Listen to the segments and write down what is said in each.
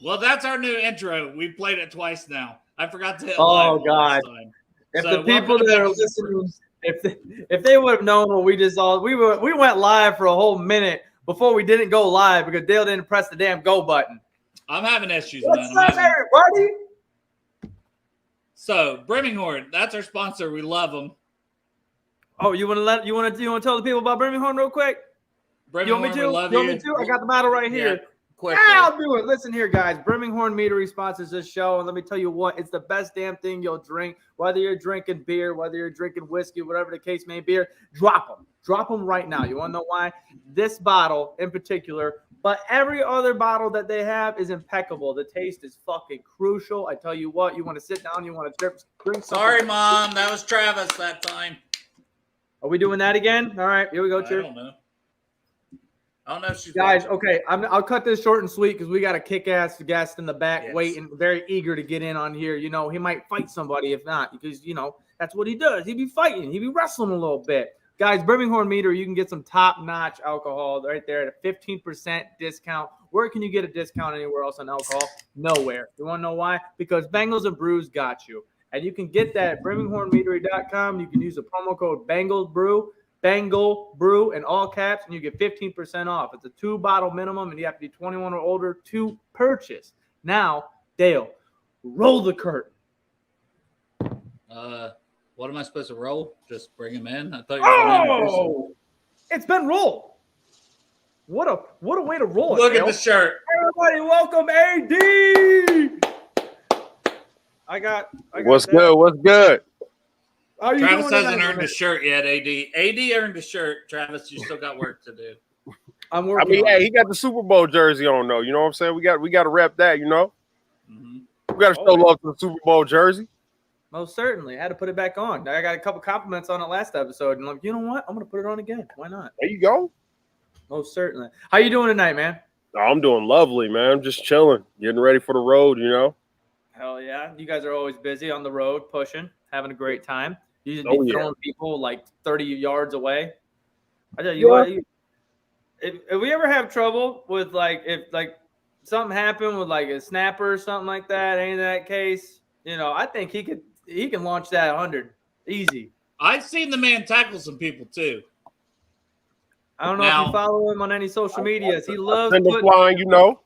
Well, that's our new intro. We played it twice now. I forgot to hit live. Oh God! Time. If the people that are listening, if they would have known what we just all we went live for a whole minute before we didn't go live because Dale didn't press the damn go button. I'm having issues, What's man. up, everybody? So Birmingham, that's our sponsor. We love them. Oh, you want to tell the people about Birmingham real quick? You want me to? You want me to? I got the bottle right here. Yeah, I'll do it. Listen here, guys. Birmingham Meadery sponsors this show, and let me tell you what, it's the best damn thing you'll drink. Whether you're drinking beer, whether you're drinking whiskey, whatever the case may be, drop them. Drop them right now. You want to know why? This bottle in particular, but every other bottle that they have is impeccable. The taste is fucking crucial. I tell you what, you want to sit down, you want to drink something. Sorry, Mom. That was Travis that time. Are we doing that again? All right, here we go, Cheers. I don't know if she's guys. Okay, I'll cut this short and sweet because we got a kick-ass guest in the back waiting, very eager to get in on here. You know, he might fight somebody if not, because, you know, that's what he does. He be fighting. He be wrestling a little bit. Guys, Birmingham Meadery, you can get some top-notch alcohol right there at a 15% discount. Where can you get a discount anywhere else on alcohol? Nowhere. You want to know why? Because Bengals and Brews got you. And you can get that at birminghammeadery.com. You can use the promo code Bengal Brew in all caps, and you get 15% off. It's a 2-bottle minimum, and you have to be 21 or older to purchase. Now, Dale, roll the curtain. What am I supposed to roll? Just bring him in? I thought you were going to introduce him. It's been rolled. What a way to roll it. Look at the shirt. Everybody, welcome AD. What's good? What's good? Travis hasn't earned a shirt yet, AD. AD earned a shirt. Travis, you still got work to do. I'm working. Hey, he got the Super Bowl jersey on, though. You know what I'm saying? We got to rep that, you know? Mm-hmm. We got to show love to the Super Bowl jersey. Most certainly. I had to put it back on. I got a couple compliments on it last episode, and I'm like, you know what? I'm going to put it on again. Why not? There you go. Most certainly. How you doing tonight, man? Oh, I'm doing lovely, man. I'm just chilling, getting ready for the road, you know? Hell yeah. You guys are always busy on the road, pushing, having a great time. You just be throwing people like 30 yards away. I tell you what, if we ever have trouble with if something happened with like a snapper or something like that, ain't that case, you know, I think he can launch that 100 easy. I've seen the man tackle some people too. I don't know if you follow him on any social medias. He loves flying, you know.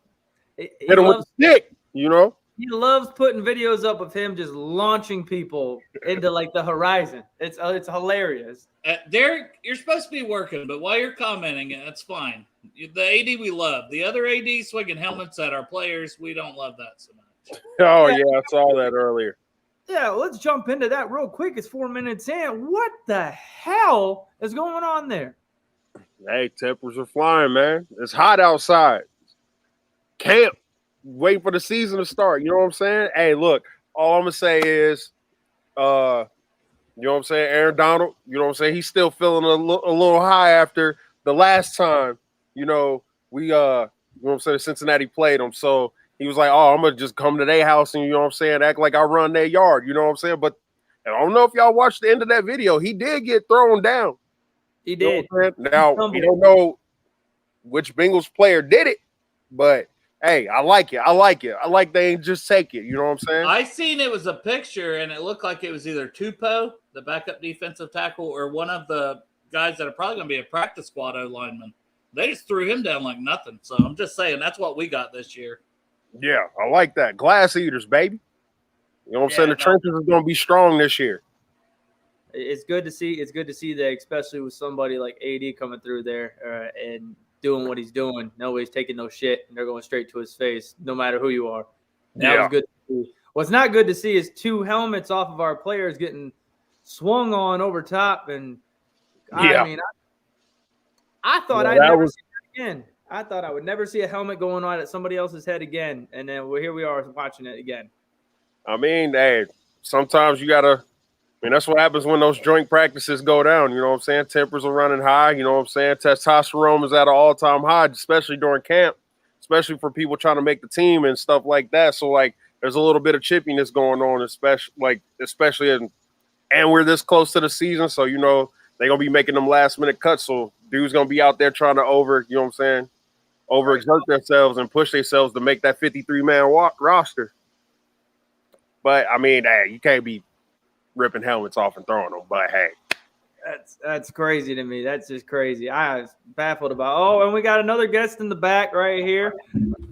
Hit him with the stick, you know. He loves putting videos up of him just launching people into like the horizon. It's hilarious. Derek, you're supposed to be working, but while you're commenting, that's fine. The AD we love. The other AD swinging helmets at our players, we don't love that so much. Oh, yeah, I saw that earlier. Yeah, let's jump into that real quick. It's 4 minutes in. What the hell is going on there? Hey, tempers are flying, man. It's hot outside. Camp. Wait for the season to start. You know what I'm saying? Hey, look, all I'm going to say is, you know what I'm saying? Aaron Donald, you know what I'm saying? He's still feeling a little high after the last time, you know, you know what I'm saying? Cincinnati played him. So he was like, oh, I'm going to just come to their house and, you know what I'm saying? Act like I run their yard. You know what I'm saying? But I don't know if y'all watched the end of that video. He did get thrown down. He did. You know now, we don't know which Bengals player did it, but hey, I like it. I like they ain't just take it. You know what I'm saying? I seen it was a picture, and it looked like it was either Tupou, the backup defensive tackle, or one of the guys that are probably going to be a practice squad O-lineman. They just threw him down like nothing. So I'm just saying that's what we got this year. Yeah, I like that. Glass eaters, baby. You know what I'm saying? The trenches is going to be strong this year. It's good to see. It's good to see that, especially with somebody like AD coming through there and doing what he's doing. Nobody's taking no shit, and they're going straight to his face, no matter who you are. That was good to see. What's not good to see is 2 helmets off of our players getting swung on over top. And I mean, I thought I'd never see that again. I thought I would never see a helmet going on at somebody else's head again. And then here we are watching it again. I mean, hey, sometimes you got to. I mean, that's what happens when those joint practices go down. You know what I'm saying? Tempers are running high. You know what I'm saying? Testosterone is at an all-time high, especially during camp, especially for people trying to make the team and stuff like that. So, like, there's a little bit of chippiness going on, especially and we're this close to the season. So, you know, they're going to be making them last-minute cuts. So, dude's going to be out there trying to you know what I'm saying, overexert themselves and push themselves to make that 53-man roster. But I mean, hey, you can't be ripping helmets off and throwing them. But hey, that's crazy to me. That's just crazy. I was baffled about. Oh, and we got another guest in the back right here.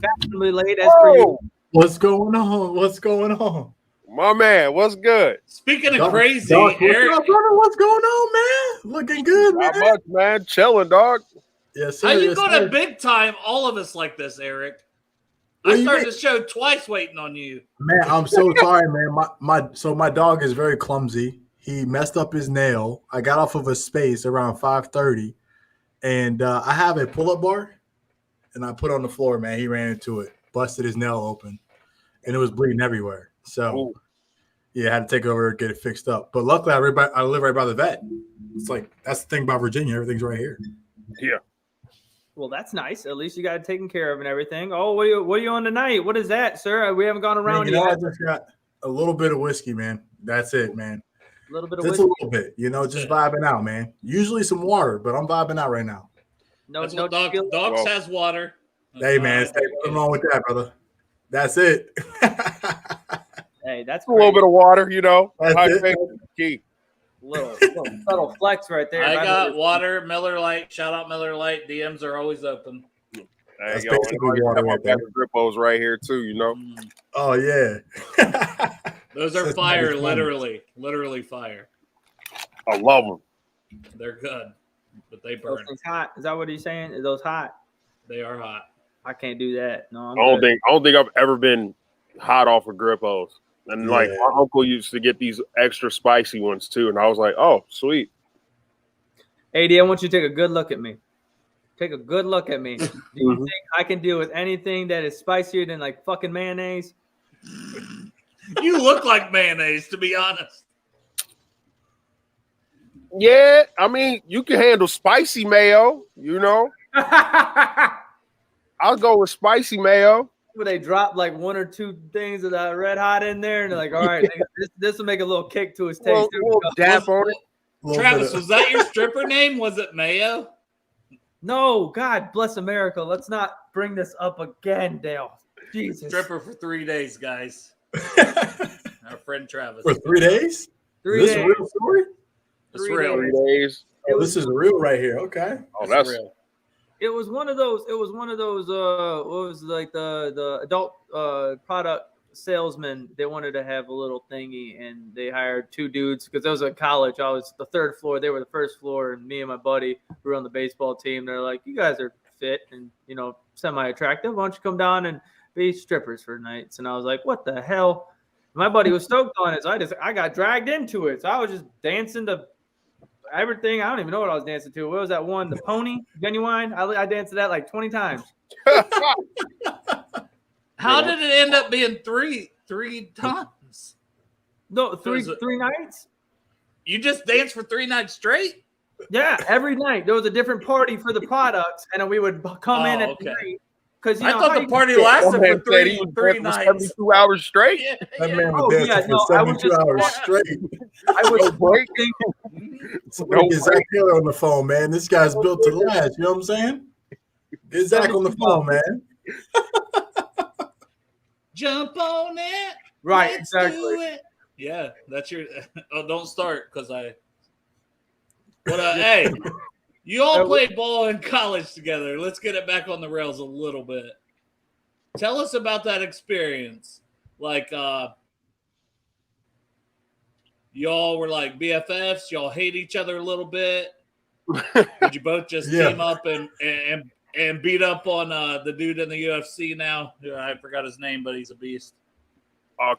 Fashionably late as per you. What's going on? What's going on? My man, what's good? Speaking of crazy, Dawks, Eric, what's up, brother? What's going on, man? Looking good, man. Not much, man. Chilling, dog. Yes, sir. how you yes, going sir. to big time all of us like this, Eric? What I do you started mean? the show twice waiting on you. Man, I'm so sorry, man. My dog is very clumsy. He messed up his nail. I got off of a space around 5:30, and I have a pull-up bar, and I put it on the floor. Man, he ran into it, busted his nail open, and it was bleeding everywhere. So, Ooh. yeah, I had to take it over and get it fixed up. But luckily, I live right by the vet. It's like that's the thing about Virginia. Everything's right here. Yeah. Well, that's nice. At least you got it taken care of and everything. Oh, what are you on tonight? What is that, sir? We haven't gone around Man, you know, I yet. just got a little bit of whiskey, man. That's it, man. A little bit of Just whiskey. a little bit, you know, just vibing out, man. Usually some water, but I'm vibing out right now. No, That's no what Dawks tequila. has water. Hey, man, nothing wrong with that, brother. That's it. Hey, that's A little crazy. bit of water, you know. That's High it. faith is key. little subtle flex right there. I got water, Miller Lite. Shout out Miller Lite. DMs are always open. There That's you go. basically And I water got my right there. bag of Grippos right here too, you know. Oh, yeah. Those are That's fire, nice. literally fire. I love them. They're good, but they Those burn. things hot. Is that what he's saying? Is those hot? They are hot. I can't do that. No, I'm I don't good. think I've ever been hot off of Grippos. And like Yeah. my uncle used to get these extra spicy ones too, and I was like, oh, sweet. AD, I want you to take a good look at me. Take a good look at me. Do you Mhm. think I can deal with anything that is spicier than like fucking mayonnaise? You look like mayonnaise, to be honest. Yeah, I mean, you can handle spicy mayo, you know. I'll go with spicy mayo. Where they drop like one or two things of that red hot in there, and they're like, all right, nigga, this will make a little kick to his taste. Little dap on it. Travis, was that your stripper name? Was it Mayo? No, God bless America. Let's not bring this up again, Dale. Jesus. Stripper for 3 days, guys. Our friend Travis. For 3 days? 3 Is this days. a real story? It's 3 real. 3 days. Oh, this is real right here. Okay. Oh, It's that's real. It was one of those. It was one of those. What was like the adult product salesman? They wanted to have a little thingy, and they hired two dudes because I was in college. I was the third floor. They were the first floor, and me and my buddy were on the baseball team. They're like, "You guys are fit and semi-attractive. Why don't you come down and be strippers for nights?" And I was like, "What the hell?" My buddy was stoked on it, so I got dragged into it. So I was just dancing to everything. I don't even know what I was dancing to. What was that one? The pony? Genuine? I danced to that like 20 times. How did it end up being three times? No, three was a- nights? You just danced for 3 nights straight? Yeah, every night. There was a different party for the products, and then we would come in at okay. night. Because I thought the party lasted man for said he three was dancing for nights. 72 hours straight. Yeah, That yeah. man Oh, was dancing yeah, for no, I was 72 just- hours straight. I was break. Somebody get Zach Taylor on the phone, man. This guy's built to last. You know what I'm saying? Get Zach on the phone, man. Jump on it. right, Let's exactly. do it. Yeah, that's your. Oh, don't start because I. But hey, you all played ball in college together. Let's get it back on the rails a little bit. Tell us about that experience. Like, y'all were like BFFs. Y'all hate each other a little bit. Did you both just Yeah. team up and beat up on the dude in the UFC now? I forgot his name, but he's a beast.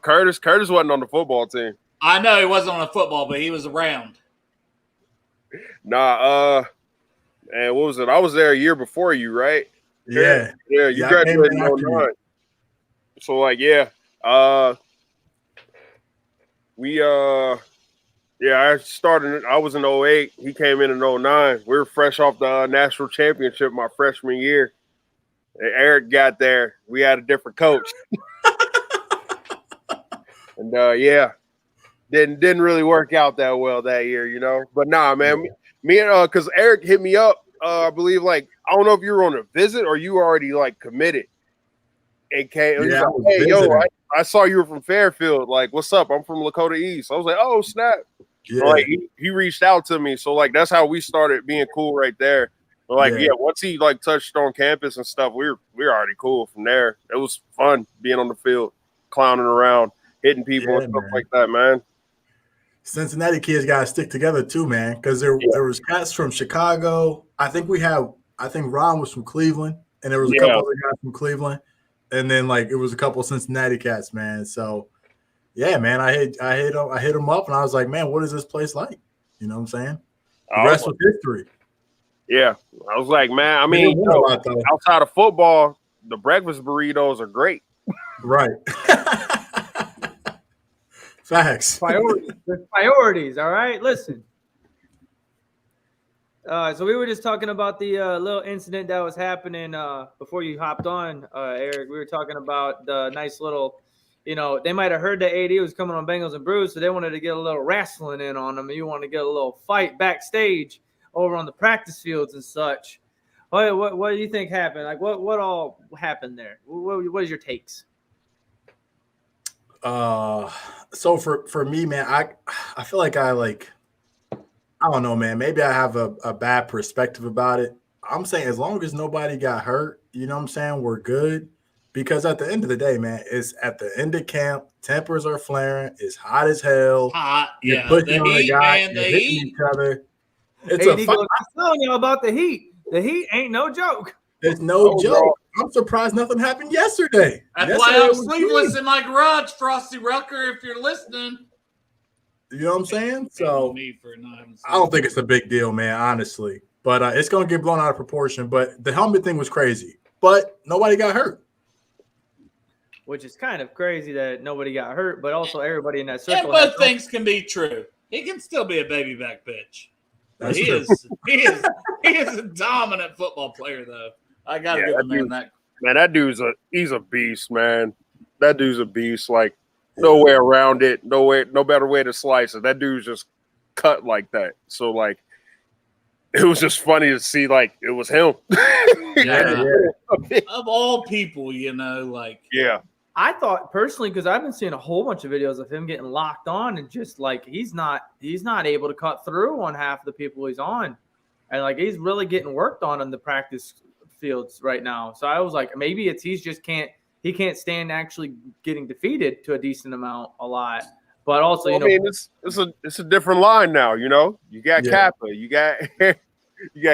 Curtis wasn't on the football team. I know he wasn't on the football, but he was around. Nah, and what was it? I was there a year before you, right? Yeah. Yeah, you Yeah, I graduated came in in after you. 09. So like, yeah. I started, I was in 08. He came in 09. We were fresh off the national championship my freshman year. And Eric got there. We had a different coach. And didn't really work out that well that year, you know. But nah, man, me and because Eric hit me up I believe like I don't know if you were on a visit or you already like committed. And came, Yeah, like, hey, yo, I saw you were from Fairfield. Like, what's up? I'm from Lakota East. I was like, oh snap. Yeah. Like he reached out to me. So like that's how we started being cool right there. But, like, yeah, once he like touched on campus and stuff, we were already cool from there. It was fun being on the field, clowning around, hitting people and stuff like that, man. Cincinnati kids gotta stick together too, man. Because there was cats from Chicago. I think Ron was from Cleveland, and there was a couple other guys from Cleveland, and then like it was a couple of Cincinnati cats, man. So yeah, man, I hit them up, and I was like, man, what is this place like? You know what I'm saying? The rest was history. Yeah, I was like, man, I mean, outside of football, the breakfast burritos are great. Right. Facts. Priorities. All right. Listen. So we were just talking about the little incident that was happening before you hopped on, Eric. We were talking about the nice little, they might have heard that AD was coming on Bengals and Brews, so they wanted to get a little wrestling in on them, and you want to get a little fight backstage over on the practice fields and such. What do you think happened? Like, what all happened there? What is your takes? So for me, man, I feel like I don't know, man. Maybe I have a bad perspective about it. I'm saying as long as nobody got hurt, you know what I'm saying, we're good. Because at the end of the day, man, it's at the end of camp, tempers are flaring, it's hot as hell. Hot, you're pushing on a guy, you're hitting each other. It's a fight. I'm telling you about the heat. The heat ain't no joke. It's no joke. Bro. I'm surprised nothing happened yesterday. That's why I'm sleepless in my garage, Frosty Rucker, if you're listening. You know what I'm saying? So I don't think it's a big deal, man, honestly. But it's going to get blown out of proportion. But the helmet thing was crazy. But nobody got hurt. Which is kind of crazy that nobody got hurt, but also everybody in that circle. And both things can be true. He can still be a baby back bitch. He is a dominant football player, though. I gotta give the man that. Man, that dude's he's a beast, man. That dude's a beast. Like, no way around it. No better way to slice it. That dude's just cut like that. So, like, it was just funny to see, like, it was him. Of all people, like. Yeah. I thought personally, because I've been seeing a whole bunch of videos of him getting locked on and just like he's not able to cut through on half the people he's on, and like he's really getting worked on the practice fields right now. So I was like, maybe it's he can't stand actually getting defeated to a decent amount a lot. But also, I mean, it's a different line now. You got Kappa, you got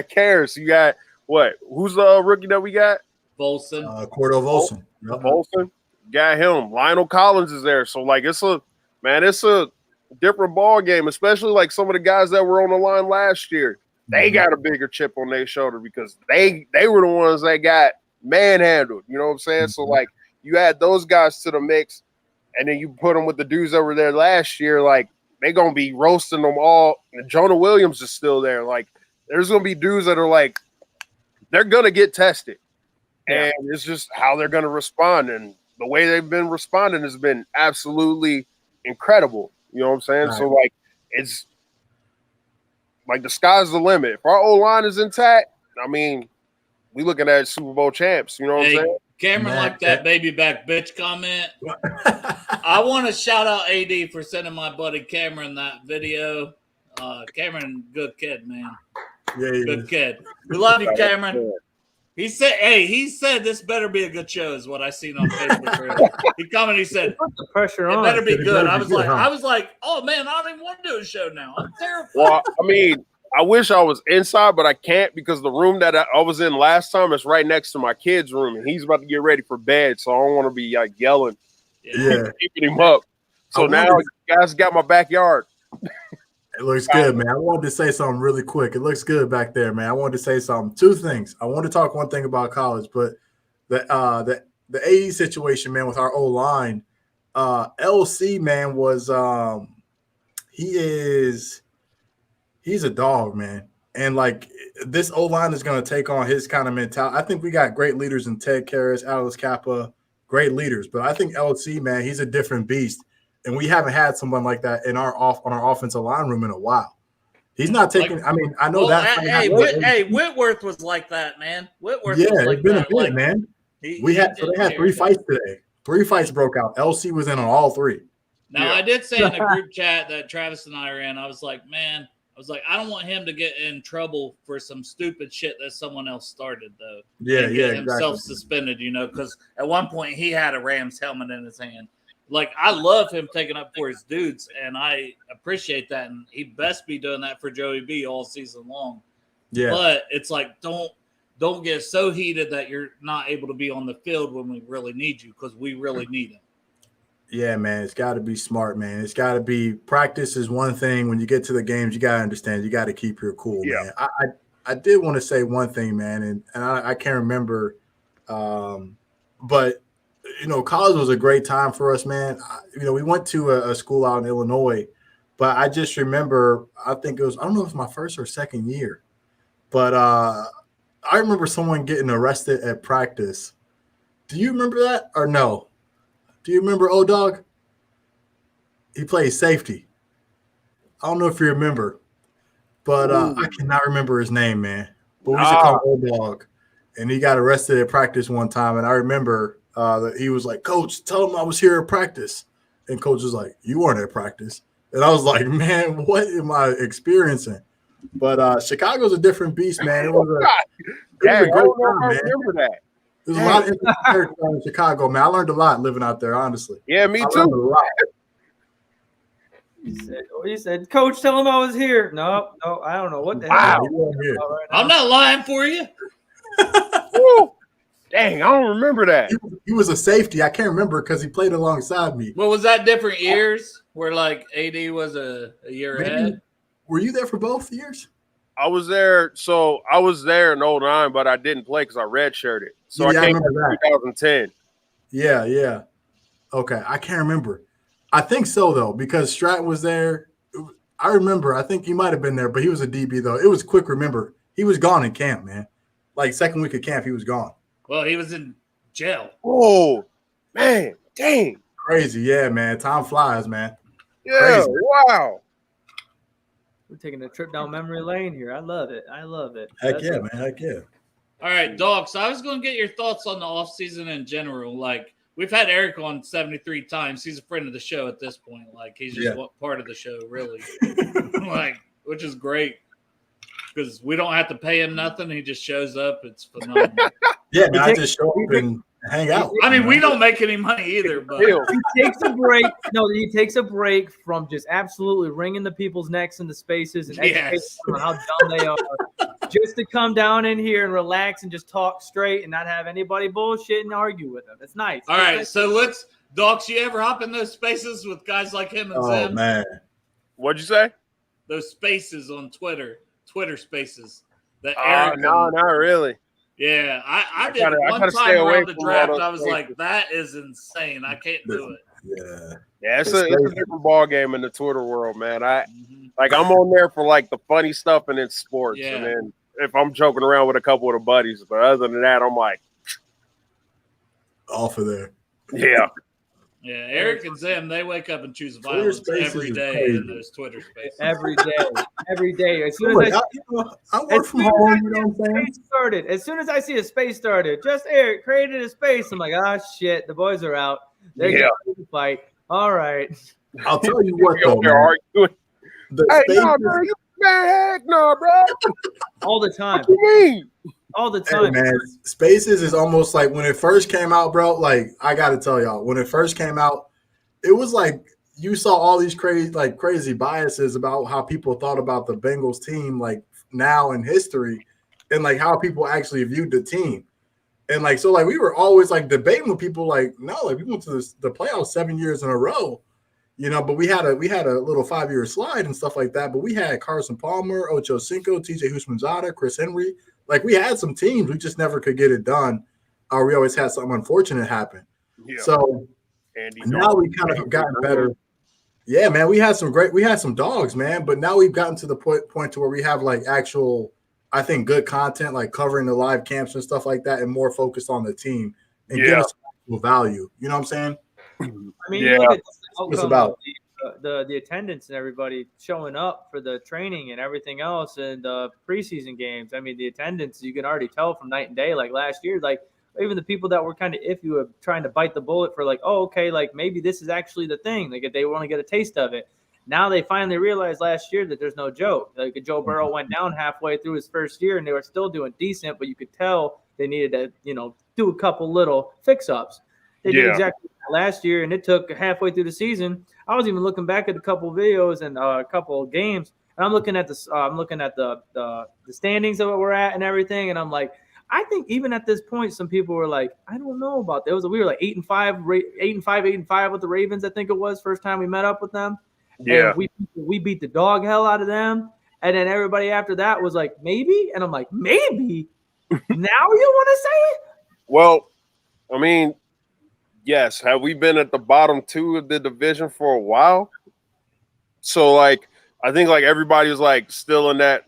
Karras, you got what? Who's the rookie that we got? Volson, Cordell Volson. Volson. Got him. Lionel Collins is there. So, like, it's a different ball game, especially like some of the guys that were on the line last year. They got a bigger chip on their shoulder because they were the ones that got manhandled. You know what I'm saying? Mm-hmm. So, like, you add those guys to the mix, and then you put them with the dudes that were there last year. Like, they're going to be roasting them all. And Jonah Williams is still there. Like, there's going to be dudes that are like, they're going to get tested. Yeah. And it's just how they're going to respond. And the way they've been responding has been absolutely incredible. You know what I'm saying? Right. So, like, it's like the sky's the limit. If our O-line is intact, I mean, we looking at Super Bowl champs. You know what I'm saying? Cameron liked that baby back bitch comment. I want to shout out AD for sending my buddy Cameron that video. Cameron, good kid, man. Yeah, good kid. We love you, Cameron. He said this better be a good show is what I seen on Facebook. He commented, he said, put the pressure on. It better be good. I was like, oh man, I don't even want to do a show now. I'm terrified. Well, I mean, I wish I was inside, but I can't because the room that I was in last time is right next to my kid's room, and he's about to get ready for bed, so I don't want to be like yelling, keeping him up. So now you guys got my backyard. It looks good, man. I wanted to say something really quick. It looks good back there, man. I wanted to say something. Two things. I want to talk one thing about college, but the AE situation, man, with our O-line, LC, man, was he's a dog, man. And like this O-line is going to take on his kind of mentality. I think we got great leaders in Ted Karras, Alex Kappa, great leaders, but I think LC, man, he's a different beast. And we haven't had someone like that on our offensive line room in a while. He's not taking. I mean, I know Well, that. hey, Whitworth was like that, man. Whitworth was like it's been that. a bit, man. They had 3 fights today. 3 fights broke out. LC was in on all 3. Now, I did say in the group chat that Travis and I are in, I was like, I don't want him to get in trouble for some stupid shit that someone else started, though. Yeah, himself suspended, because at one point he had a Rams helmet in his hand. Like, I love him taking up for his dudes, and I appreciate that, and he best be doing that for Joey B all season long. Yeah. But it's like, don't get so heated that you're not able to be on the field when we really need you, because we really need him. Yeah, man, it's got to be smart, man. It's got to be practice is one thing. When you get to the games, you got to understand you got to keep your cool, man. I did want to say one thing, man, and I can't remember, but college was a great time for us, man. We went to a school out in Illinois, but I just remember, I don't know if it was my first or second year, but I remember someone getting arrested at practice. Do you remember that or no? Do you remember O-Dog? He played safety. I don't know if you remember, but I cannot remember his name, man. But we used to call him O-Dog, and he got arrested at practice one time, and I remember that he was like, "Coach, tell him I was here at practice," and Coach was like, "You weren't at practice," and I was like, "Man, what am I experiencing?" But Chicago's a different beast, man. It was a great time, man. I remember that. There's a lot of interesting characters in Chicago, man. I learned a lot living out there, honestly. Yeah, me too. I learned a lot. He said, "Coach, tell him I was here." No, I don't know what the Wow. hell. I'm not lying for you. Dang, I don't remember that. He was a safety. I can't remember because he played alongside me. Well, was that different years where like AD was a year ahead? Were you there for both years? I was there. So I was there in 09, but I didn't play because I redshirted. So I came in 2010. Yeah. Okay, I can't remember. I think so, though, because Stratton was there. I remember. I think he might have been there, but he was a DB, though. It was quick. Remember, he was gone in camp, man. Like second week of camp, he was gone. Well, he was in jail. Oh, man. Dang. Crazy. Yeah, man. Time flies, man. Yeah. Crazy. Wow. We're taking a trip down memory lane here. I love it. Heck yeah, man. Heck yeah. All right, Dawks, I was going to get your thoughts on the offseason in general. Like, we've had Eric on 73 times. He's a friend of the show at this point. Like, he's just part of the show, really. Like, which is great because we don't have to pay him nothing. He just shows up. It's phenomenal. Yeah, man, I just show up and hang out. I mean, we don't make any money either, but he takes a break. No, he takes a break from just absolutely wringing the people's necks into spaces and educating them on how dumb they are, just to come down in here and relax and just talk straight and not have anybody bullshit and argue with them. It's nice. All right, so let's, Dawks, you ever hop in those spaces with guys like him and Zim? Oh, man. What'd you say? Those spaces on Twitter spaces. That no, not really. Yeah, I did one time around the draft. I was like, that is insane. I can't do it. Yeah, it's a different ball game in the Twitter world, man. I'm on there for like the funny stuff and it's sports, and then if I'm joking around with a couple of the buddies, but other than that, I'm like off of there. Yeah. Yeah, Eric and Zim, they wake up and choose violence every day in those Twitter spaces. Every day. As soon as I work from home, you know what I'm saying? As soon as I see a space started, just Eric created a space. I'm like, shit, the boys are out. They're going to fight. All right. I'll tell you what, though, man. No, bro. All the time. What do you mean? All the time. Hey, man, Spaces is almost like when it first came out, bro. Like, I got to tell y'all, when it first came out, it was like you saw all these crazy biases about how people thought about the Bengals team, like now in history, and like how people actually viewed the team. And like, so like we were always like debating with people like, no, like we went to the playoffs 7 years in a row, you know, but we had a little 5-year slide and stuff like that. But we had Carson Palmer, Ocho Cinco, TJ Houshmandzadeh, Chris Henry. Like we had some teams, we just never could get it done. Or we always had something unfortunate happen. Yeah. So now we kind of have gotten better. Yeah, man, we had some dogs, man. But now we've gotten to the point to where we have like actual, I think, good content, like covering the live camps and stuff like that, and more focused on the team and give us value. You know what I'm saying? I mean, look at the outcome the attendance and everybody showing up for the training and everything else and the preseason games. I mean, the attendance, you can already tell from night and day. Like last year, like even the people that were kind of iffy were trying to bite the bullet for like, oh, okay, like maybe this is actually the thing. Like if they want to get a taste of it. Now they finally realized last year that there's no joke. Like Joe Burrow went down halfway through his first year and they were still doing decent, but you could tell they needed to, do a couple little fix-ups. They did exactly that last year, and it took halfway through the season. I was even looking back at a couple videos and a couple of games, and I'm looking at the standings of where we're at and everything, and I'm like, I think even at this point, some people were like, I don't know about that. We were like 8-5 with the Ravens. I think it was first time we met up with them. Yeah, and we beat the dog hell out of them, and then everybody after that was like maybe, and I'm like maybe. Now you want to say it? Well, I mean, yes. Have we been at the bottom 2 of the division for a while? So, like, I think, like, everybody was, like, still in that,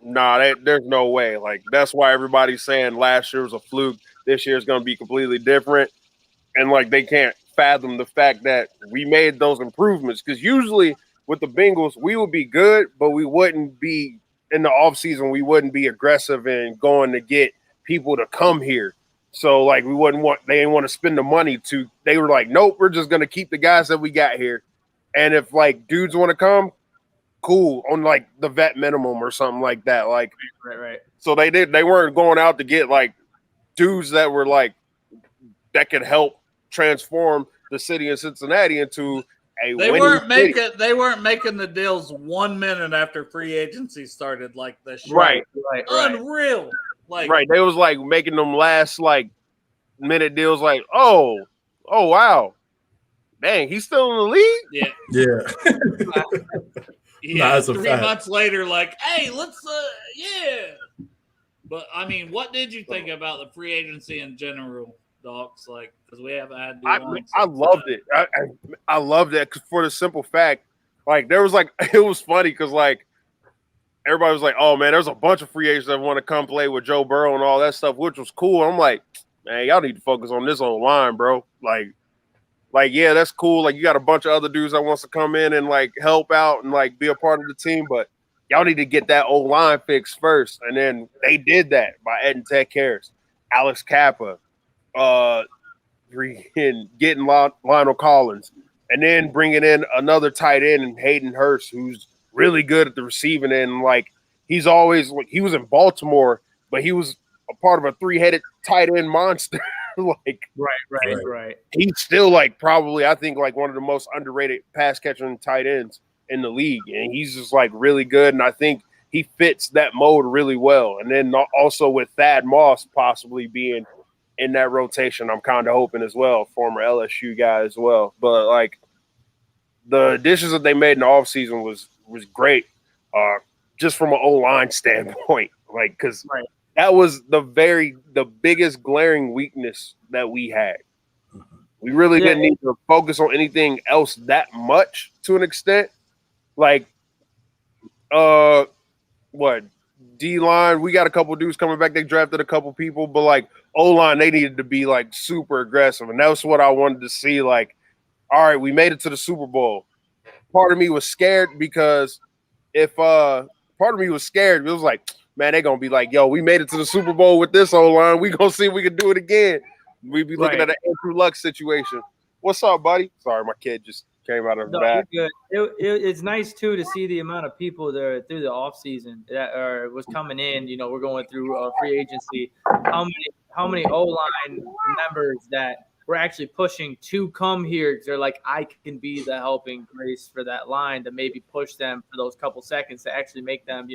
there's no way. Like, that's why everybody's saying last year was a fluke. This year's going to be completely different. And, like, they can't fathom the fact that we made those improvements. Because usually with the Bengals, we would be good, but we wouldn't be in the offseason. We wouldn't be aggressive and going to get people to come here. So like they didn't want to spend the money they were like, nope, we're just going to keep the guys that we got here. And if like dudes want to come, cool, on like the vet minimum or something like that. Like, right. So they weren't going out to get like dudes that were like, that could help transform the city of Cincinnati into a They weren't making the deals 1 minute after free agency started like this. Right. Unreal. Like, right. They was like making them last like minute deals like, oh wow. Dang, he's still in the league? Yeah. Yeah. That's a 3 fact. months later, like, hey, let's But I mean, what did you think about the free agency in general, Dawks? Like, because we haven't had I loved it. I loved that for the simple fact, like there was like it was funny because like everybody was like, oh man, there's a bunch of free agents that want to come play with Joe Burrow and all that stuff, which was cool. I'm like, man, y'all need to focus on this O-line, bro. Like, yeah, that's cool. Like, you got a bunch of other dudes that wants to come in and like help out and like be a part of the team, but y'all need to get that O-line fixed first. And then they did that by adding Ted Karras, Alex Kappa, getting Lionel Collins, and then bringing in another tight end and Hayden Hurst, who's really good at the receiving end. Like he was in Baltimore, but he was a part of a 3-headed tight end monster. Like Right. He's still like probably I think like one of the most underrated pass catching tight ends in the league, and he's just like really good. And I think he fits that mode really well. And then also with Thad Moss possibly being in that rotation, I'm kind of hoping as well, former LSU guy as well. But like the additions that they made in the offseason was great, just from an O-line standpoint. Like because that was the biggest glaring weakness that we had. We really didn't need to focus on anything else that much to an extent. Like, D-line, we got a couple dudes coming back. They drafted a couple people, but like O-line, they needed to be like super aggressive. And that's what I wanted to see. Like, all right, we made it to the Super Bowl. Part of me was scared because it was like, man, they're going to be like, yo, we made it to the Super Bowl with this O-line. We going to see if we can do it again. We be looking at an Andrew Luck situation. What's up, buddy? Sorry, my kid just came out of the back. It's nice, too, to see the amount of people there through the offseason that was coming in. You know, we're going through free agency. How many O-line members that we're actually pushing to come here. They're like, I can be the helping grace for that line to maybe push them for those couple seconds to actually make them,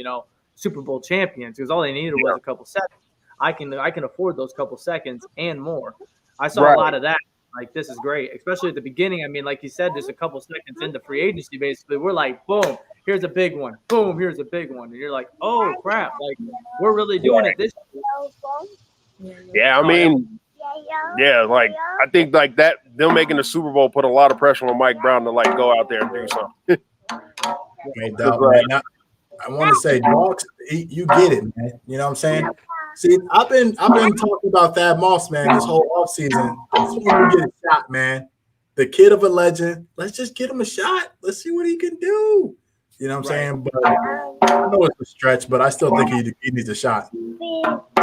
Super Bowl champions, because all they needed was a couple seconds. I can afford those couple seconds and more. I saw a lot of that. Like, this is great, especially at the beginning. I mean, like you said, just a couple seconds into free agency, basically, we're like, boom, here's a big one. Boom, here's a big one. And you're like, oh, crap. Like, we're really doing it this year. Yeah, I mean, like, I think, like, that them making the Super Bowl put a lot of pressure on Mike Brown to, like, go out there and do something. I want to say, Dawks, you get it, man. You know what I'm saying? See, I've been talking about Thad Moss, man, this whole offseason. I just want to get a shot, man. the kid of a legend. Let's just get him a shot. Let's see what he can do. You know what I'm saying? But I know it's a stretch, but I still think he needs a shot.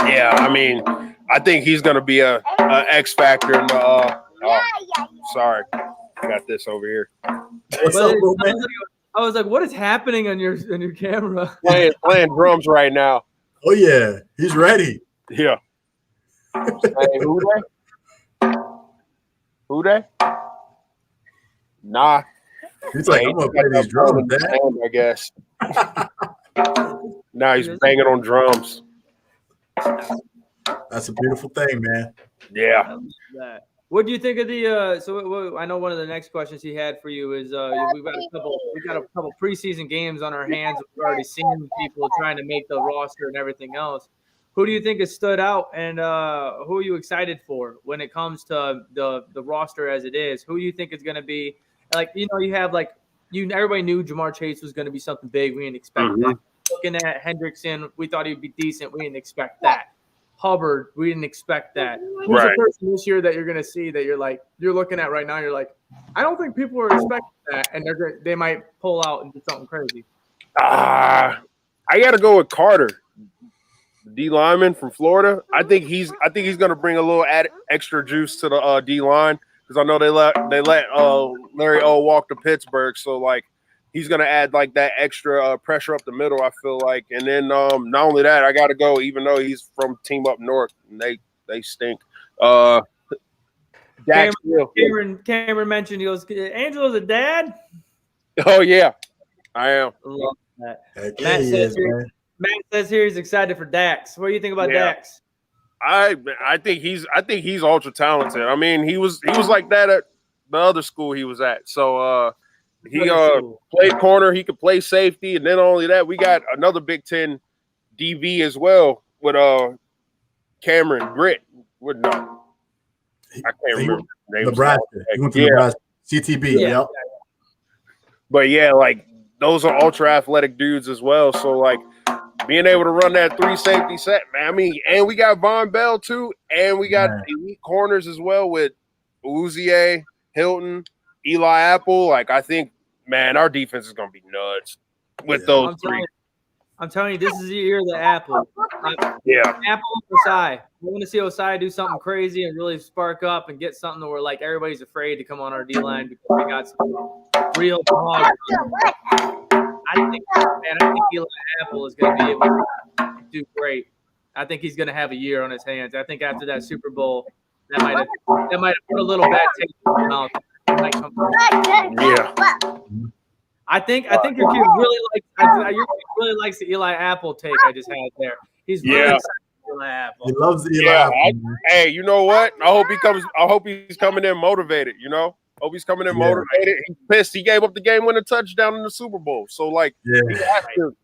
Yeah, I mean, I think he's gonna be a X factor in the. Sorry, I got this over here. What's up, bro, man? I was like, what is happening on your camera? Playing drums right now. Oh yeah, he's ready. Yeah. Hey, who they? Who they? Nah. He's like, I'm gonna play these drums, Dad. I guess. Now he's banging on drums. That's a beautiful thing, man. Yeah. What do you think of the? So I know one of the next questions he had for you is we've got a couple preseason games on our hands. We've already seen people trying to make the roster and everything else. Who do you think has stood out, and who are you excited for when it comes to the roster as it is? Who do you think is going to be like? You know, you have like everybody knew Jamar Chase was going to be something big. We didn't expect that. Looking at Hendrickson, we thought he'd be decent. We didn't expect that. Hubbard, we didn't expect that. Who's the person this year that you're going to see that you're looking at right now? You're like, I don't think people are expecting that, and they might pull out and do something crazy. I got to go with Carter, D lineman from Florida. I think he's going to bring a little extra juice to the D line because I know they let Larry O walk to Pittsburgh, so like he's going to add like that extra pressure up the middle, I feel like. And then not only that, I got to go, even though he's from team up north and they stink. Cameron mentioned, he goes, Angelo's a dad? Oh, yeah, I am. Love that. Matt says here he's excited for Dax. What do you think about Dax? I think he's ultra talented. I mean, he was like that at the other school he was at. So he played corner, he could play safety, and then only that, we got another Big Ten DB as well with Cameron Britt. I can't remember the name. Nebraska. He went to Nebraska. CTB. Yep. But yeah, like those are ultra athletic dudes as well. So like being able to run that 3 safety set, man. I mean, and we got Von Bell too, and we got elite corners as well with Uzier, Hilton, Eli Apple. Like I think, man, our defense is gonna be nuts with those three. I'm telling you, this is the year of the Apple. Apple and Osai. We want to see Osai do something crazy and really spark up and get something where like everybody's afraid to come on our D line because we got some real dogs. I think Eli Apple is going to be able to do great. I think he's going to have a year on his hands. I think after that Super Bowl, that might have put a little bad taste in his mouth. I think your kid really likes the Eli Apple take I just had there. He's really excited for Eli Apple. He loves the Eli Apple. Hey, you know what? I hope he's coming in motivated. You know, hope he's coming in motivated. He's pissed. He gave up the game-winning touchdown in the Super Bowl. So like, he has to.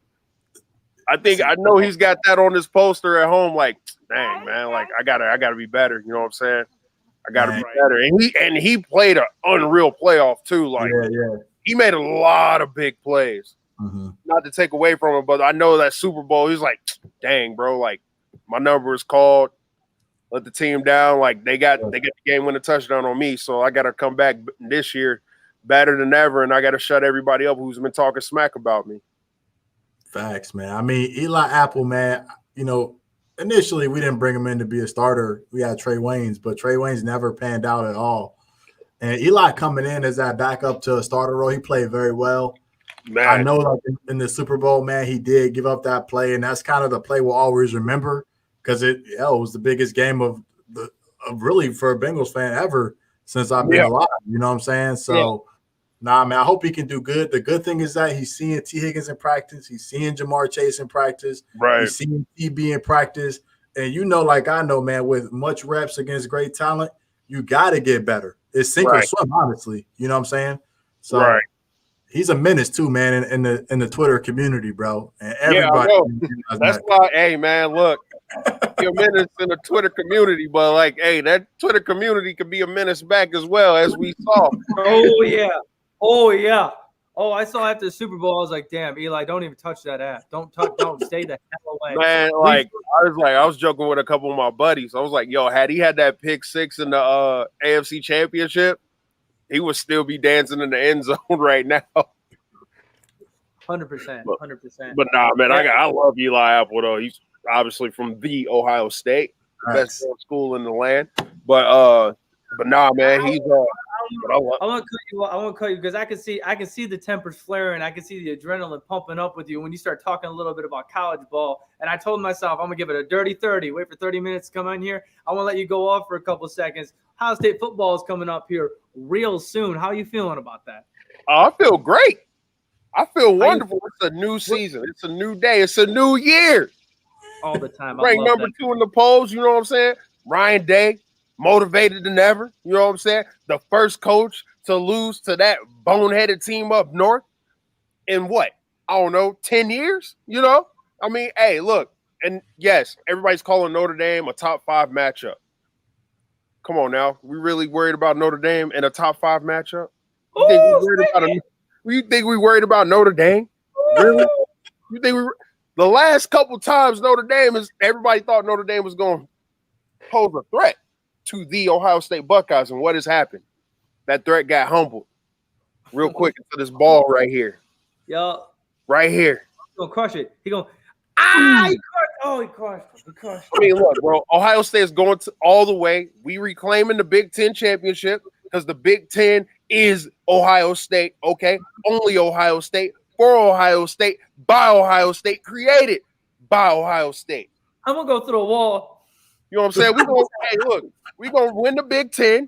I know he's got that on his poster at home. Like, dang man, like I gotta be better. You know what I'm saying? I gotta be better. And he played an unreal playoff too. Like, he made a lot of big plays. Not to take away from him, but I know that Super Bowl, he's like, dang, bro, like my number is called. Let the team down. Like they get the game winning touchdown on me. So I gotta come back this year better than ever, and I gotta shut everybody up who's been talking smack about me. Facts, man. I mean, Eli Apple, man, you know, initially we didn't bring him in to be a starter. We had Trey Waynes, but Trey Waynes never panned out at all. And Eli coming in as that backup to a starter role, he played very well. Man. I know like in the Super Bowl, man, he did give up that play, and that's kind of the play we'll always remember because it was the biggest game of really for a Bengals fan ever since I've been alive. You know what I'm saying? So, man, I hope he can do good. The good thing is that he's seeing T. Higgins in practice. He's seeing Jamar Chase in practice. Right. He's seeing TB in practice. And you know, like I know, man, with much reps against great talent, you got to get better. It's sink or swim, honestly. You know what I'm saying? So he's a menace too, man, in the Twitter community, bro. And everybody. That's why, hey, man, look, you're a menace in the Twitter community, but like, hey, that Twitter community could be a menace back as well, as we saw. Oh yeah. Oh, I saw after the Super Bowl, I was like, damn, Eli, don't even touch that ass. Don't stay the hell away. Man, I was joking with a couple of my buddies. I was like, yo, had he had that pick 6 in the AFC Championship, he would still be dancing in the end zone right now. 100%. 100%. But nah, man, I love Eli Apple though. He's obviously from the Ohio State, best school in the land. But nah, man, he's I want to cut you because I can see the tempers flaring. I can see the adrenaline pumping up with you when you start talking a little bit about college ball. And I told myself I'm gonna give it a dirty 30. Wait for 30 minutes to come in here. I want to let you go off for a couple seconds. Ohio State football is coming up here real soon. How are you feeling about that? I feel great. I feel wonderful. It's a new season. It's a new day. It's a new year. All the time. Ranked number 2 in the polls. You know what I'm saying? Ryan Day, motivated than ever. You know what I'm saying? The first coach to lose to that boneheaded team up north in what? I don't know, 10 years? You know? I mean, hey, look. And yes, everybody's calling Notre Dame a top 5 matchup. Come on now. We really worried about Notre Dame in a top 5 matchup? You think we worried about Notre Dame? Really? You think the last couple times Notre Dame everybody thought Notre Dame was going to pose a threat to the Ohio State Buckeyes, and what has happened? That threat got humbled real quick into this ball right here. Yo. Right here. He's going to crush it. He's going, he crushed it. I mean, look, bro, Ohio State is going all the way. We reclaiming the Big Ten championship because the Big Ten is Ohio State, okay? Only Ohio State, for Ohio State, by Ohio State, created by Ohio State. I'm going to go through the wall. You know what I'm saying? We're going to win the Big Ten.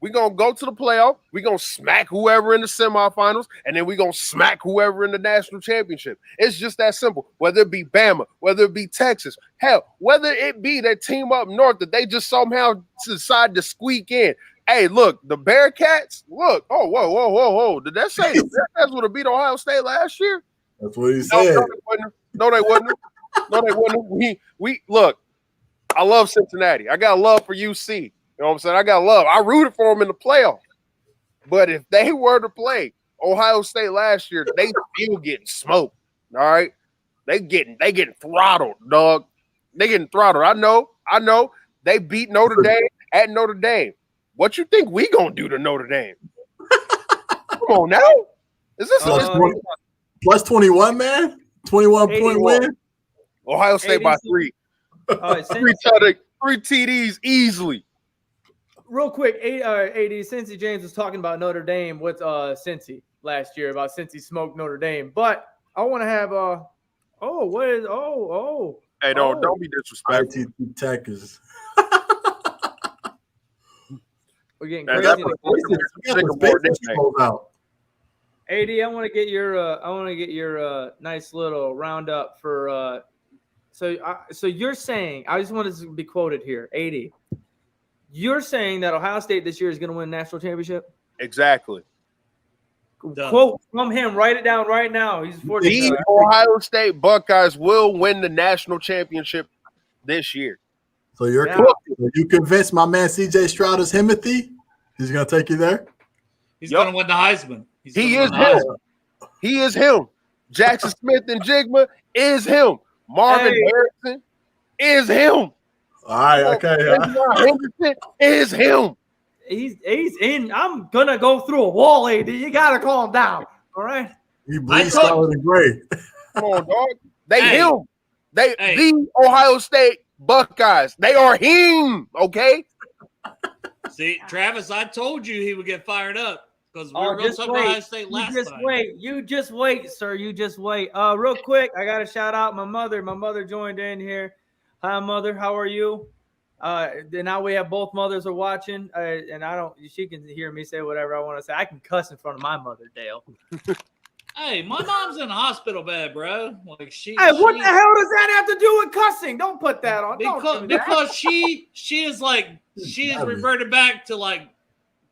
We're going to go to the playoff. We're going to smack whoever in the semifinals, and then we're going to smack whoever in the national championship. It's just that simple. Whether it be Bama, whether it be Texas, hell, whether it be that team up north that they just somehow decide to squeak in. Hey, look, the Bearcats, look. Oh, whoa. Did that say the Bearcats would have beat Ohio State last year? That's what he said. No, they wouldn't. We look, I love Cincinnati. I got love for UC. You know what I'm saying? I got love. I rooted for them in the playoff. But if they were to play Ohio State last year, they still getting smoked. All right? They getting throttled, dog. They getting throttled. I know. They beat Notre Dame at Notre Dame. What you think we gonna do to Notre Dame? Come on now. Is this plus 21, man? 21-point win? Ohio State by 3. Three TDs easily. Real quick, AD, Cincy James was talking about Notre Dame with Cincy last year, about Cincy smoked Notre Dame. But I want to have Hey, don't be disrespectful. ITT Tech is we're getting crazy. out. AD, I want to get your nice little roundup for so you're saying, I just wanted to be quoted here, AD. You're saying that Ohio State this year is going to win national championship? Exactly. Quote from him. Write it down right now. He's 40. The Ohio State Buckeyes will win the national championship this year. So you convinced my man CJ Stroud is Himothy? He's going to take you there? He's going to win the Heisman. He is him. He is him. Jackson Smith and Jigma is him. Marvin Harrison is him. All right, okay. Henderson is him. He's in. I'm gonna go through a wall, AD. You gotta calm down. All right. He bleeds solid and gray. Come on, dog. Him. The Ohio State Buckeyes. They are him. Okay. See, Travis, I told you he would get fired up because we were going to talk about Ohio State last time. You just wait, sir. You just wait. Real quick, I gotta shout out my mother. My mother joined in here. Hi, Mother. How are you? Now we have both mothers are watching, and she can hear me say whatever I want to say. I can cuss in front of my mother, Dale. Hey, my mom's in a hospital bed, bro. What the hell does that have to do with cussing? Don't put that on. Because she is reverted back to like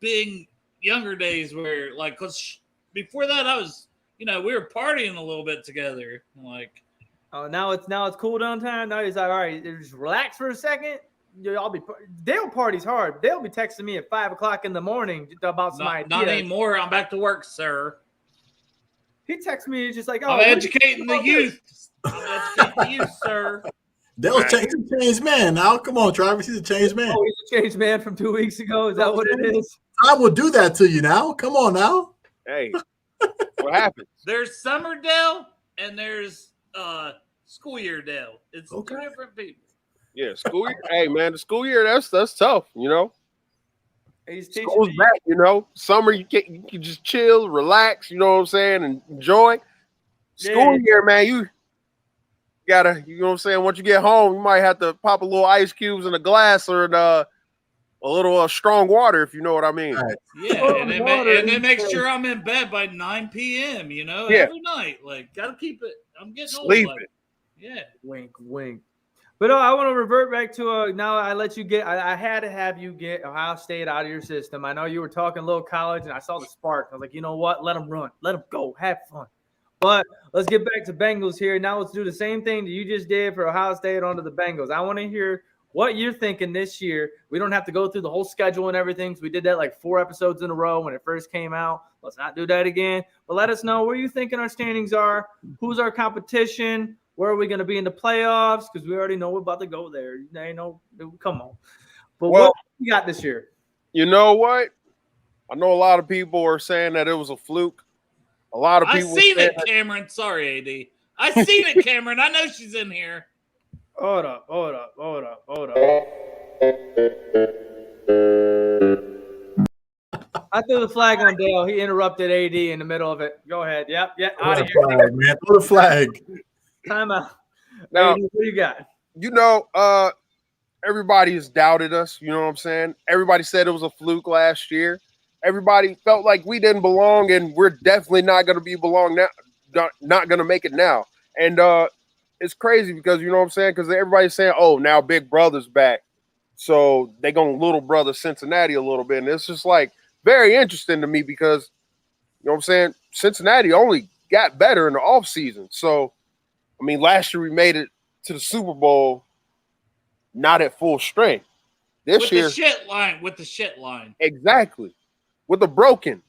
being younger days where like, because before that I was, we were partying a little bit together, like. Oh, now it's cool down time. Now he's like, all right, just relax for a second. Dale parties hard. They'll be texting me at 5:00 in the morning about some ideas. Not anymore. I'm back to work, sir. He texts me just like, I'm educating the youth. I'm educating the youth, sir. Dale's he's a changed man now. Come on, Travis. He's a changed man. Oh, he's a changed man from 2 weeks ago. Is that what it is? I will do that to you now. Come on now. Hey, what happened? There's Summer Dale and there's School Year Dale. It's two different people. Yeah, school year. Hey, man, the school year, that's tough, you know. He's teaching School's me. back, you know. Summer, you can just chill, relax, you know what I'm saying, and enjoy. School year, man, you gotta, you know what I'm saying. Once you get home, you might have to pop a little ice cubes in a glass or a little strong water, if you know what I mean. Right. Yeah, and then make sure I'm in bed by 9 p.m. You know, every night. Like, gotta keep it. I'm getting Sleeping. old. Like, yeah. Wink, wink. But I want to revert back to now. I let you get. I had to have you get Ohio State out of your system. I know you were talking a little college, and I saw the spark. I was like, you know what? Let them run. Let them go. Have fun. But let's get back to Bengals here. Now let's do the same thing that you just did for Ohio State onto the Bengals. I want to hear what you're thinking this year. We don't have to go through the whole schedule and everything. So we did that like 4 episodes in a row when it first came out. Let's not do that again. But let us know where you thinking our standings are. Who's our competition? Where are we going to be in the playoffs? Because we already know we're about to go there. They know, come on. But what we got this year? You know what? I know a lot of people are saying that it was a fluke. A lot of people. I seen it, Cameron. Sorry, AD. I seen it, Cameron. I know she's in here. Hold up. I threw the flag on Dale. He interrupted AD in the middle of it. Go ahead. Yep. Out of here. Flag, man. Throw the flag. Time out. Now, AD, what you got? You know, everybody has doubted us. You know what I'm saying? Everybody said it was a fluke last year. Everybody felt like we didn't belong, and we're definitely not going to be belong now. Not going to make it now. And it's crazy because, you know what I'm saying? Because everybody's saying, oh, now Big Brother's back. So they going little brother Cincinnati a little bit. And it's just like very interesting to me because, you know what I'm saying? Cincinnati only got better in the offseason. So, I mean, last year we made it to the Super Bowl not at full strength. This year. With the shit line. Exactly. With a broken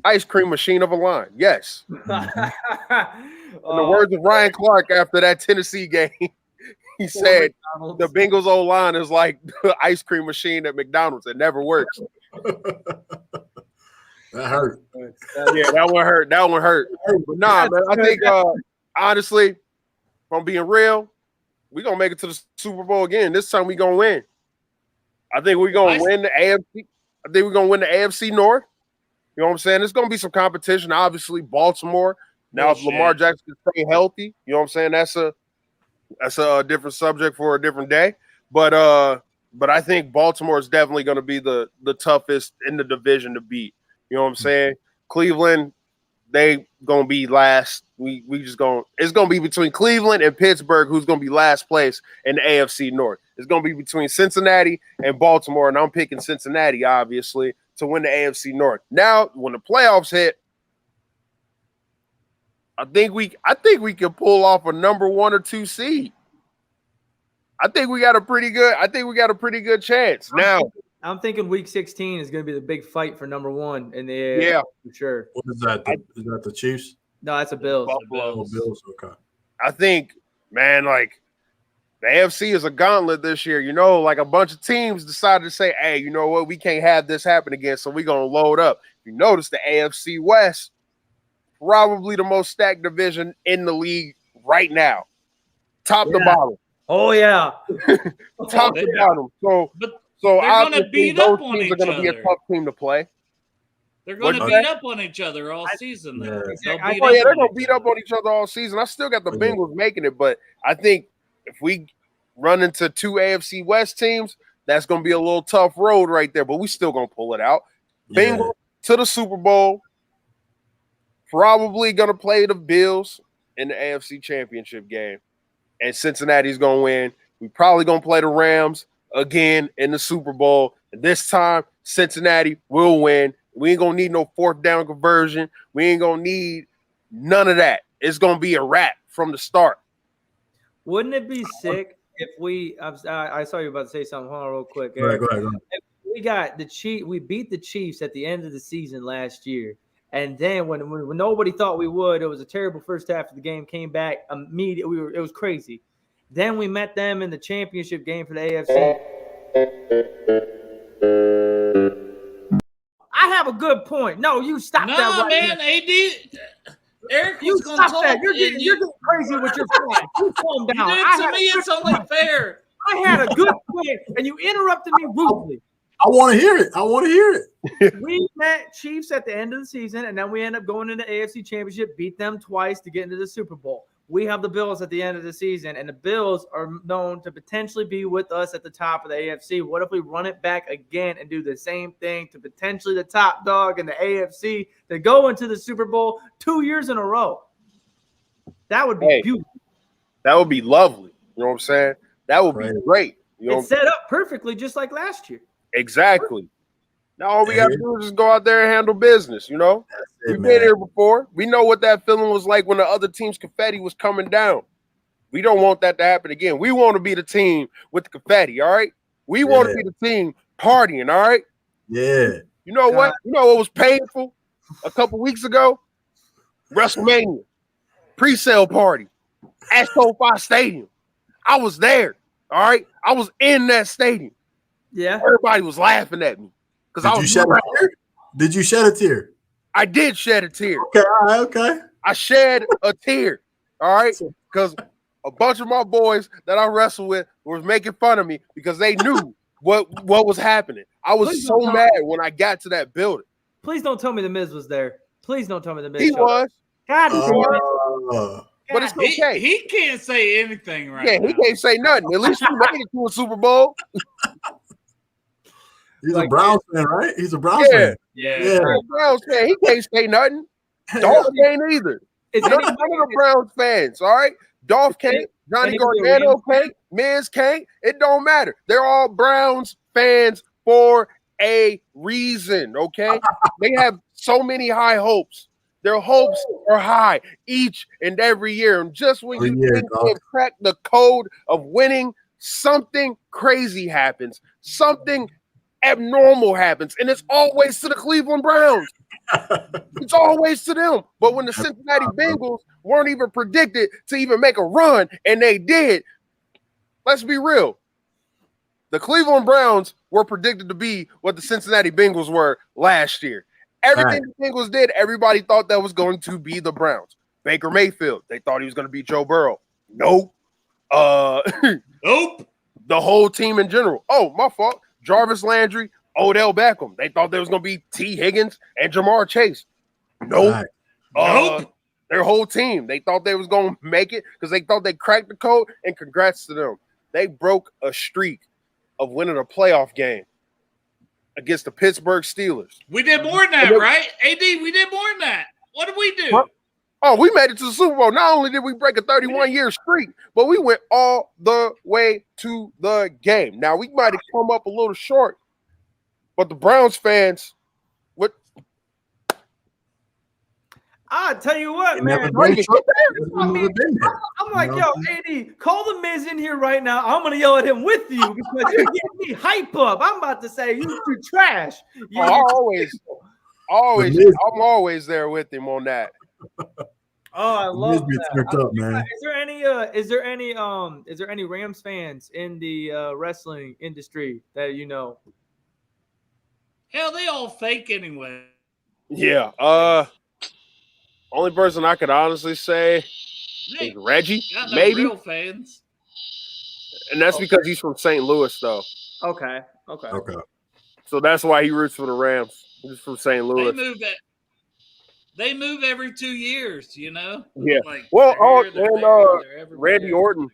ice cream machine of a line. Yes. In the words of Ryan Clark after that Tennessee game, he said the Bengals O-line is like the ice cream machine at McDonald's. It never works. That hurt. Yeah, that one hurt. That one hurt. But nah, man, I think honestly, if I'm being real, we're gonna make it to the Super Bowl again. This time we're gonna win. I think we're gonna win the AFC. I think we're gonna win the AFC North. You know what I'm saying? There's gonna be some competition. Obviously, Baltimore. Now, if Lamar Jackson can stay healthy, you know what I'm saying? That's a different subject for a different day. But I think Baltimore is definitely gonna be the toughest in the division to beat. You know what I'm saying? Cleveland, they gonna be last. It's gonna be between Cleveland and Pittsburgh, who's gonna be last place in the AFC North. It's gonna be between Cincinnati and Baltimore, and I'm picking Cincinnati, obviously, to win the AFC North. Now, when the playoffs hit, I think we can pull off a number 1 or 2 seed. I think we got a pretty good chance. Now, I'm thinking Week 16 is going to be the big fight for number 1 in the AFC. Yeah, for sure. What is that? Is that the Chiefs? No, that's a Bills. Oh, Bills. Okay. I think, man, like the AFC is a gauntlet this year. You know, like a bunch of teams decided to say, hey, you know what? We can't have this happen again, so we're going to load up. If you notice, the AFC West, probably the most stacked division in the league right now. Top to bottom. Oh, yeah. Top to bottom. So they're going to beat up on each other. Those teams are going to be a tough team to play. They're going to beat up on each other all season. They're going to beat up on each other all season. I still got the Bengals making it, but I think if we run into 2 AFC West teams, that's going to be a little tough road right there, but we still going to pull it out. Yeah. Bengals to the Super Bowl, probably going to play the Bills in the AFC Championship game, and Cincinnati's going to win. We probably going to play the Rams again in the Super Bowl, and this time Cincinnati will win. We ain't going to need no 4th down conversion. We ain't going to need none of that. It's going to be a wrap from the start. Wouldn't it be sick if I saw you about to say something. Hold on real quick. Go ahead. If we got the Chiefs. We beat the Chiefs at the end of the season last year. And then when nobody thought we would, it was a terrible first half of the game, came back immediately. It was crazy. Then we met them in the championship game for the AFC. I have a good point. No, you stop that Nah, right man, now. AD. Eric You was going to stop talk. that. You're getting crazy with your phone. You calm You down. did I to had me. a It's good only point. fair. I had a good point, and you interrupted me rudely. I want to hear it. I want to hear it. We met Chiefs at the end of the season, and then we end up going into the AFC Championship, beat them twice to get into the Super Bowl. We have the Bills at the end of the season, and the Bills are known to potentially be with us at the top of the AFC. What if we run it back again and do the same thing to potentially the top dog in the AFC to go into the Super Bowl 2 years in a row? That would be beautiful. That would be lovely. You know what I'm saying? That would be great. You know, It's set up perfectly just like last year. Exactly. Now all we got to do is just go out there and handle business, you know? We've been here before. We know what that feeling was like when the other team's confetti was coming down. We don't want that to happen again. We want to be the team with the confetti, all right? We want to be the team partying, all right? Yeah. You know what? You know what was painful a couple weeks ago? WrestleMania. Pre-sale party at SoFi Stadium. I was there, all right? I was in that stadium. Yeah. Everybody was laughing at me. Did you shed a tear? Did you shed a tear? I did shed a tear. Okay, all right, okay. I shed a tear, all right? Because a bunch of my boys that I wrestled with was making fun of me because they knew what was happening. I was so mad when I got to that building. Please don't tell me the Miz was there. Please don't tell me the Miz. He was. God but it's okay. He can't say anything right now. He can't say nothing. At least we made it to a Super Bowl. He's a Browns fan, right? He's a Browns fan. Yeah. He's a Browns fan. He can't say nothing. Dolph can't either. None of the Browns fans, all right? Dolph can't. Johnny Gargano can't. Miz can't. It don't matter. They're all Browns fans for a reason, okay? They have so many high hopes. Their hopes are high each and every year. And just when you think they've cracked the code of winning, something crazy happens. Something abnormal happens. And it's always to the Cleveland Browns. It's always to them. But when the Cincinnati Bengals weren't even predicted to even make a run, and they did, let's be real. The Cleveland Browns were predicted to be what the Cincinnati Bengals were last year. Everything the Bengals did, everybody thought that was going to be the Browns. Baker Mayfield, they thought he was going to be Joe Burrow. Nope. Nope. The whole team in general. Oh, my fault. Jarvis Landry, Odell Beckham. They thought there was going to be T. Higgins and Jamar Chase. Nope. Nope. Their whole team. They thought they was going to make it because they thought they cracked the code, and congrats to them. They broke a streak of winning a playoff game against the Pittsburgh Steelers. We did more than that, right? AD, we did more than that. What did we do? What? Oh, we made it to the Super Bowl. Not only did we break a 31-year streak, but we went all the way to the game. Now, we might have come up a little short, but the Browns fans, what? I tell you what, man. I'm like, yo, AD, call the Miz in here right now. I'm gonna yell at him with you because you're getting me hype up. I'm about to say you trash. I'm always there with him on that. Oh, I love that. Up, man. Is there any Rams fans in the wrestling industry that you know? Hell, they all fake anyway. Yeah. Only person I could honestly say is Reggie, maybe. Real fans. And that's because he's from St. Louis, though. Okay. So that's why he roots for the Rams. He's from St. Louis. They move every 2 years, you know? Yeah. Like, Randy Orton,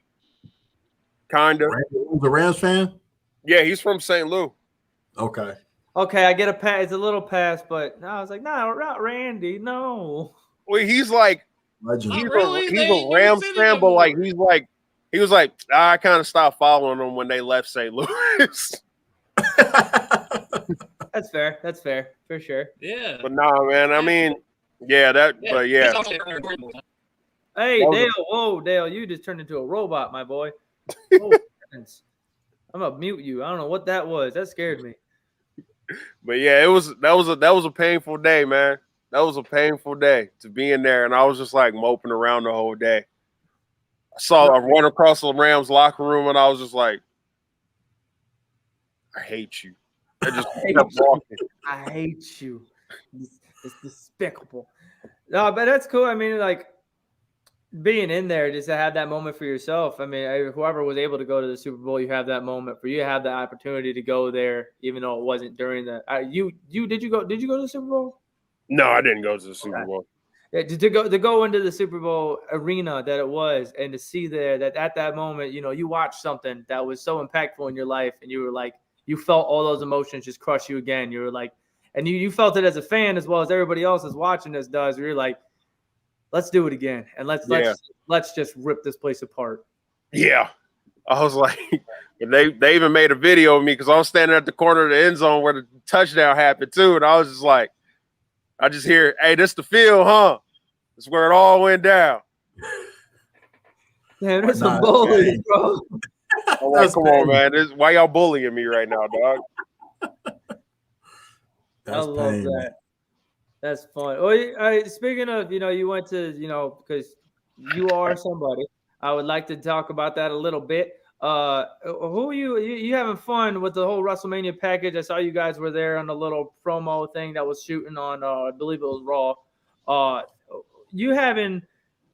kind of. Randy's a Rams fan? Yeah, he's from St. Louis. Okay, I get a pass. It's a little pass, but no, I was like, no, not Randy. No. Well, he's like, legend. he's a Rams fan, but like he was like, I kind of stopped following them when they left St. Louis. That's fair, for sure. Yeah. But nah, man. I mean, but yeah. Hey, Dale. Dale, you just turned into a robot, my boy. Oh, I'm gonna mute you. I don't know what that was. That scared me. But yeah, that was a painful day, man. That was a painful day to be in there, and I was just like moping around the whole day. saw a run across the Rams locker room, and I was just like, I hate you. I just kept walking. I hate you. It's despicable. No, but that's cool. I mean, like being in there just to have that moment for yourself. I mean, whoever was able to go to the Super Bowl, you have that moment for you. Have the opportunity to go there, even though it wasn't during the. You did you go to the Super Bowl? No, I didn't go to the Super Bowl. Yeah, to go into the Super Bowl arena that it was, and to see there that at that moment, you know, you watched something that was so impactful in your life, and you were like, you felt all those emotions just crush you again. You were like, and you felt it as a fan as well as everybody else is watching this does. You're like, let's do it again, and let's just rip this place apart. Yeah, I was like, they even made a video of me because I was standing at the corner of the end zone where the touchdown happened too, and I was just like. I just hear, hey, this the field, huh? That's where it all went down. Damn, there's some bullies, bro. I'm like, come on, man. Why y'all bullying me right now, dog? I love that. That's fun. Well, speaking of, you know, you went to, you know, because you are somebody. I would like to talk about that a little bit. Who are you having fun with the whole WrestleMania package? I saw you guys were there on the little promo thing that was shooting on I believe it was Raw. You having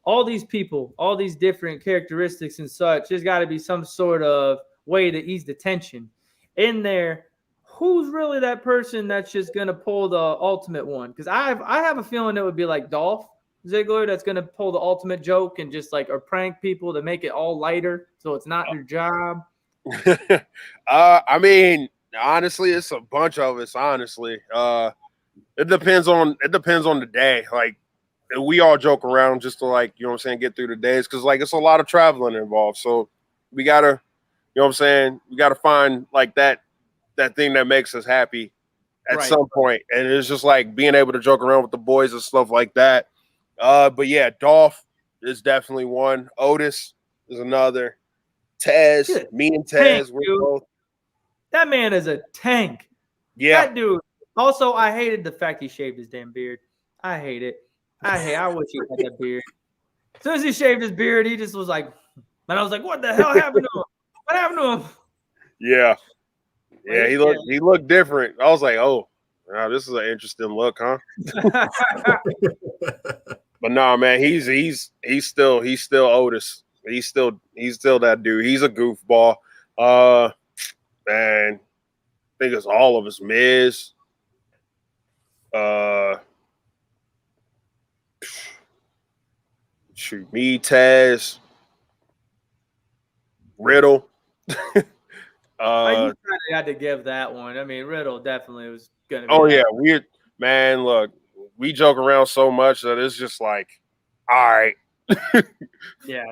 all these people, all these different characteristics and such, there's got to be some sort of way to ease the tension in there. Who's really that person that's just gonna pull the ultimate one? Because I have a feeling it would be like Dolph Ziggler that's going to pull the ultimate joke and just like or prank people to make it all lighter so it's not your job. I mean, honestly, it's a bunch of us. Honestly, it depends on the day. Like we all joke around just to like you know what I'm saying get through the days because like it's a lot of traveling involved. So we gotta you know what I'm saying we gotta find like that thing that makes us happy at some point. And it's just like being able to joke around with the boys and stuff like that. But yeah, Dolph is definitely one. Otis is another. Taz, me and Taz, we're both. That man is a tank. Yeah, that dude. Also, I hated the fact he shaved his damn beard. I hate it. I wish he had that beard. As soon as he shaved his beard, he just was like, and I was like, what the hell happened to him? What happened to him? Yeah, he looked different. I was like, oh, wow, this is an interesting look, huh? But no, man, he's still Otis. He's still that dude. He's a goofball. Man, I think it's all of us. Miz. Shoot, me, Taz, Riddle. You kind of had to give that one. I mean, Riddle definitely was gonna be. Oh yeah, man. Look, we joke around so much that it's just like, all right. Yeah,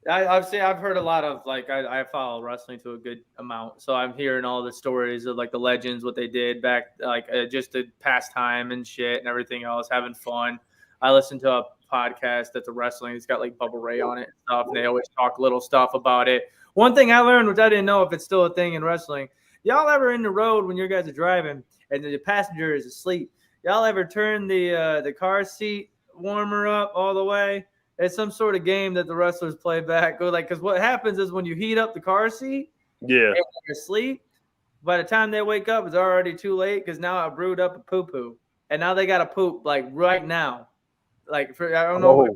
I've heard a lot of like I follow wrestling to a good amount, so I'm hearing all the stories of like the legends, what they did back, like just to pass time and shit and everything else, having fun. I listen to a podcast that's a wrestling. It's got like Bubba Ray on it and stuff, and they always talk little stuff about it. One thing I learned, which I didn't know if it's still a thing in wrestling, y'all ever in the road when you guys are driving and the passenger is asleep, y'all ever turn the car seat warmer up all the way? It's some sort of game that the wrestlers play back. Because what happens is when you heat up the car seat, and you're asleep, by the time they wake up, it's already too late because now I brewed up a poo-poo. And now they got to poop like right now. I don't know.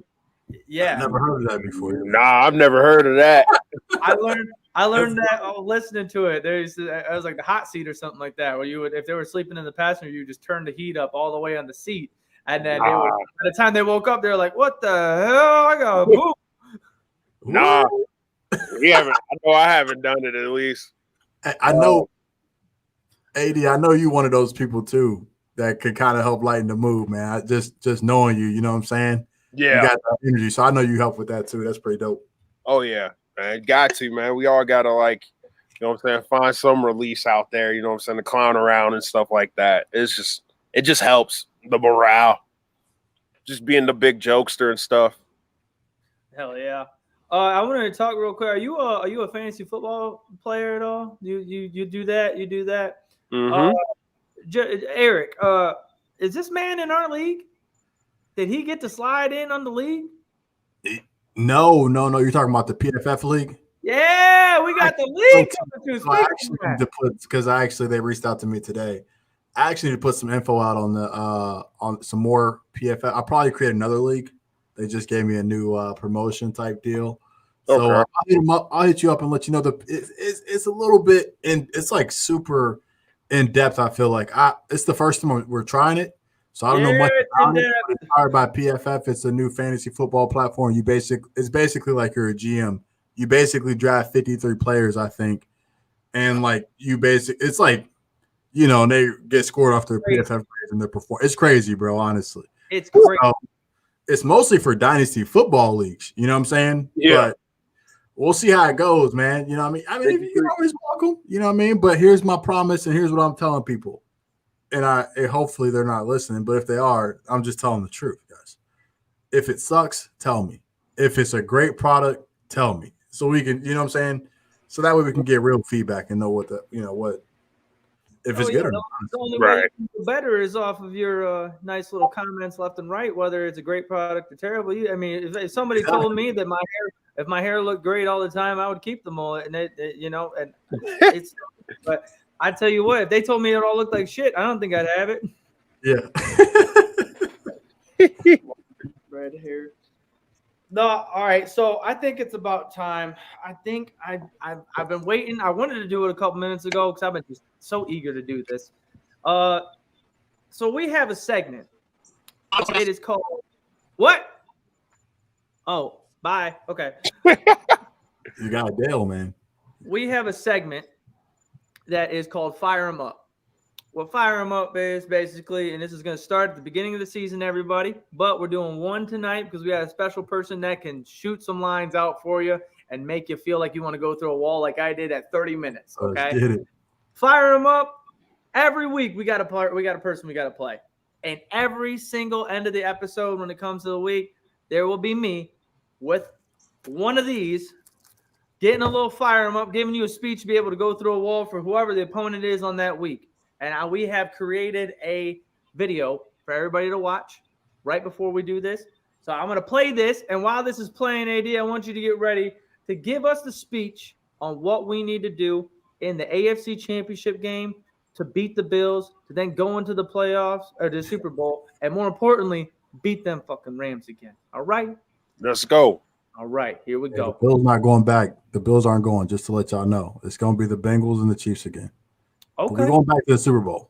Yeah. I've never heard of that before. Nah, I've never heard of that. I learned that listening to it. It was like the hot seat or something like that, where you would, if they were sleeping in the passenger, you just turn the heat up all the way on the seat. And then by the time they woke up, they're like, what the hell? I got to poop. Nah. I haven't done it at least. I know, AD, I know you one of those people too that could kind of help lighten the mood, man. Just knowing you know what I'm saying? Yeah. You got that energy. So I know you help with that too. That's pretty dope. Oh yeah, man. Got to, man. We all gotta like, you know what I'm saying, find some release out there, you know what I'm saying, to clown around and stuff like that. It just helps the morale. Just being the big jokester and stuff. Hell yeah. I wanted to talk real quick. Are you a fantasy football player at all? You do that? You do that? Mm-hmm. Eric, is this man in our league? Did he get to slide in on the league? No. You're talking about the PFF league? Yeah, we got the league coming So I actually need to put, because they reached out to me today. I actually need to put some info out on the on some more PFF. I'll probably create another league. They just gave me a new promotion type deal. So Okay. I'll hit you up and let you know it's a little bit it's like super in depth. I feel like it's the first time we're trying it, so I don't know much about it. But it's powered by PFF. It's a new fantasy football platform. It's basically like you're a GM. You basically draft 53 players, I think, and like it's like, you know, and they get scored off their PFF grades and their performance. It's crazy, bro. Honestly, it's crazy. So, it's mostly for dynasty football leagues. You know what I'm saying? Yeah. But we'll see how it goes, man. You know what I mean? You're always welcome. You know what I mean? But here's my promise, and here's what I'm telling people. And hopefully they're not listening, but if they are, I'm just telling the truth, guys. If it sucks, tell me. If it's a great product, tell me. So we can, you know what I'm saying? So that way we can get real feedback and know what if it's good or not. The only way you can do better is off of your nice little comments left and right, whether it's a great product or terrible. I mean, if somebody told me that if my hair looked great all the time, I would keep the mullet, and it's. But I tell you what, if they told me it all looked like shit, I don't think I'd have it. Yeah. Red hair. No, all right. So I think it's about time. I think I've been waiting. I wanted to do it a couple minutes ago because I've been just so eager to do this. So we have a segment. It is called what? Oh, bye. Okay. You got a Dale, man. We have a segment that is called Fire 'em Up. What Fire 'em Up is basically, and this is going to start at the beginning of the season, everybody, but we're doing one tonight because we have a special person that can shoot some lines out for you and make you feel like you want to go through a wall like I did at 30 minutes. Okay. Let's get it. Fire 'em Up. Every week we got a person we got to play. And every single end of the episode when it comes to the week, there will be me with one of these getting a little Fire 'em Up, giving you a speech to be able to go through a wall for whoever the opponent is on that week. And we have created a video for everybody to watch right before we do this. So I'm going to play this. And while this is playing, AD, I want you to get ready to give us the speech on what we need to do in the AFC Championship game to beat the Bills, to then go into the playoffs or the Super Bowl, and more importantly, beat them fucking Rams again. All right? Let's go. All right, here we go. The Bills not going back. The Bills aren't going, just to let y'all know. It's going to be the Bengals and the Chiefs again. Okay. We're going back to the Super Bowl.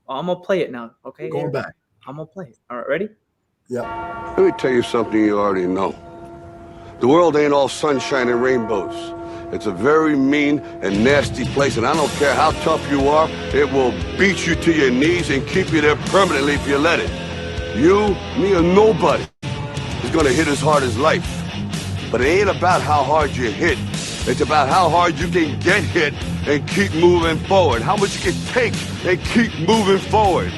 I'm going to play it now. Okay. We're going back. I'm going to play it. All right, ready? Yeah. Let me tell you something you already know. The world ain't all sunshine and rainbows. It's a very mean and nasty place, and I don't care how tough you are, it will beat you to your knees and keep you there permanently if you let it. You, me, or nobody is gonna hit as hard as life. But it ain't about how hard you hit. It's about how hard you can get hit and keep moving forward. How much you can take and keep moving forward.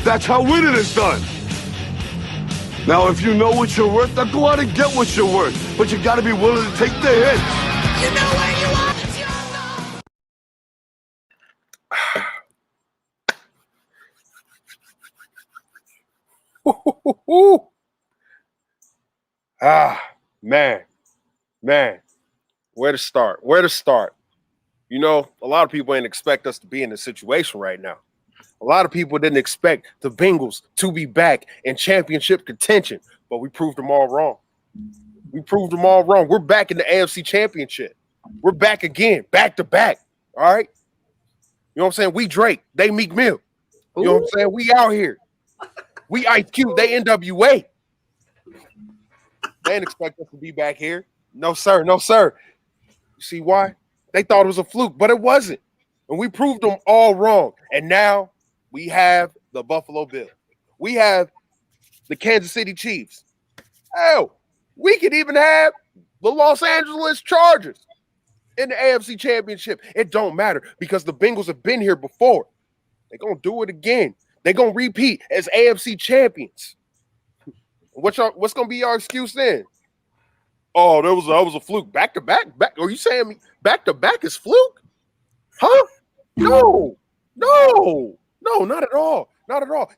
That's how winning is done. Now, if you know what you're worth, then go out and get what you're worth. But you gotta be willing to take the hits. You know where you are, it's Man. Where to start? You know, a lot of people ain't expect us to be in this situation right now. A lot of people didn't expect the Bengals to be back in championship contention, but we proved them all wrong. We're back in the AFC Championship. We're back again, back to back. All right? You know what I'm saying? We Drake, they Meek Mill. You know what I'm saying? We out here. We Ice Cube, they NWA. They didn't expect us to be back here. No, sir. You see why? They thought it was a fluke, but it wasn't. And we proved them all wrong. And now we have the Buffalo Bills. We have the Kansas City Chiefs. Hell, we could even have the Los Angeles Chargers in the AFC Championship. It don't matter because the Bengals have been here before. They're going to do it again. They're going to repeat as AFC champions. What's going to be our excuse then? Oh, that was a fluke. Back to back. Are you saying back to back is fluke? Huh? No, not at all.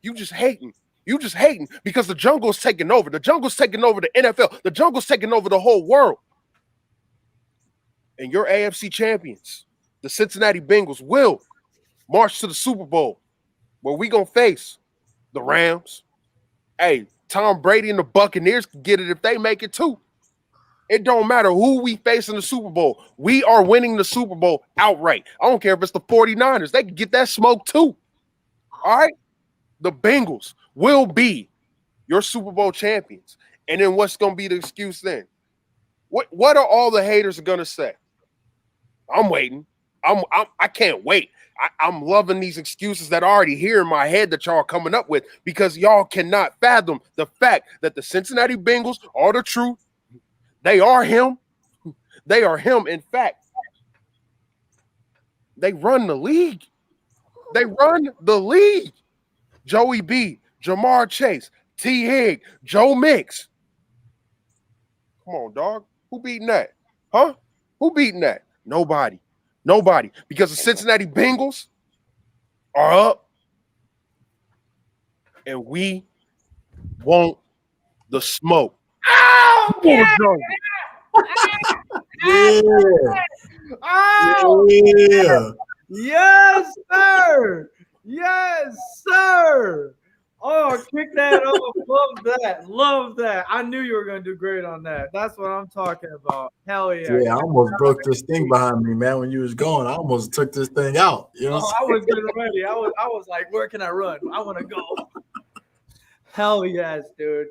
You just hating. You just hating because the jungle's taking over. The jungle's taking over the NFL. The jungle's taking over the whole world. And your AFC champions, the Cincinnati Bengals, will march to the Super Bowl where we going to face the Rams. Hey, Tom Brady and the Buccaneers can get it if they make it too. It don't matter who we face in the Super Bowl. We are winning the Super Bowl outright. I don't care if it's the 49ers. They can get that smoke too. All right? The Bengals will be your Super Bowl champions. And then what's going to be the excuse then? What are all the haters going to say? I'm waiting. I can't wait. I'm loving these excuses that are already here in my head that y'all are coming up with because y'all cannot fathom the fact that the Cincinnati Bengals are the truth. They are him. They are him. In fact, they run the league. They run the league. Joey B, Jamar Chase, T. Higg, Joe Mix. Come on, dog. Who beating that? Huh? Who beating that? Nobody. Nobody. Because the Cincinnati Bengals are up and we want the smoke. Oh, yeah. Oh, Yeah. yes, sir. Yes, sir. Oh, kick that off. Love that. Love that. I knew you were going to do great on that. That's what I'm talking about. Hell yeah. Yeah, I almost broke this thing behind me, man. When you was going, I almost took this thing out. You know, I was getting ready. I was like, where can I run? I want to go. Hell yes, dude.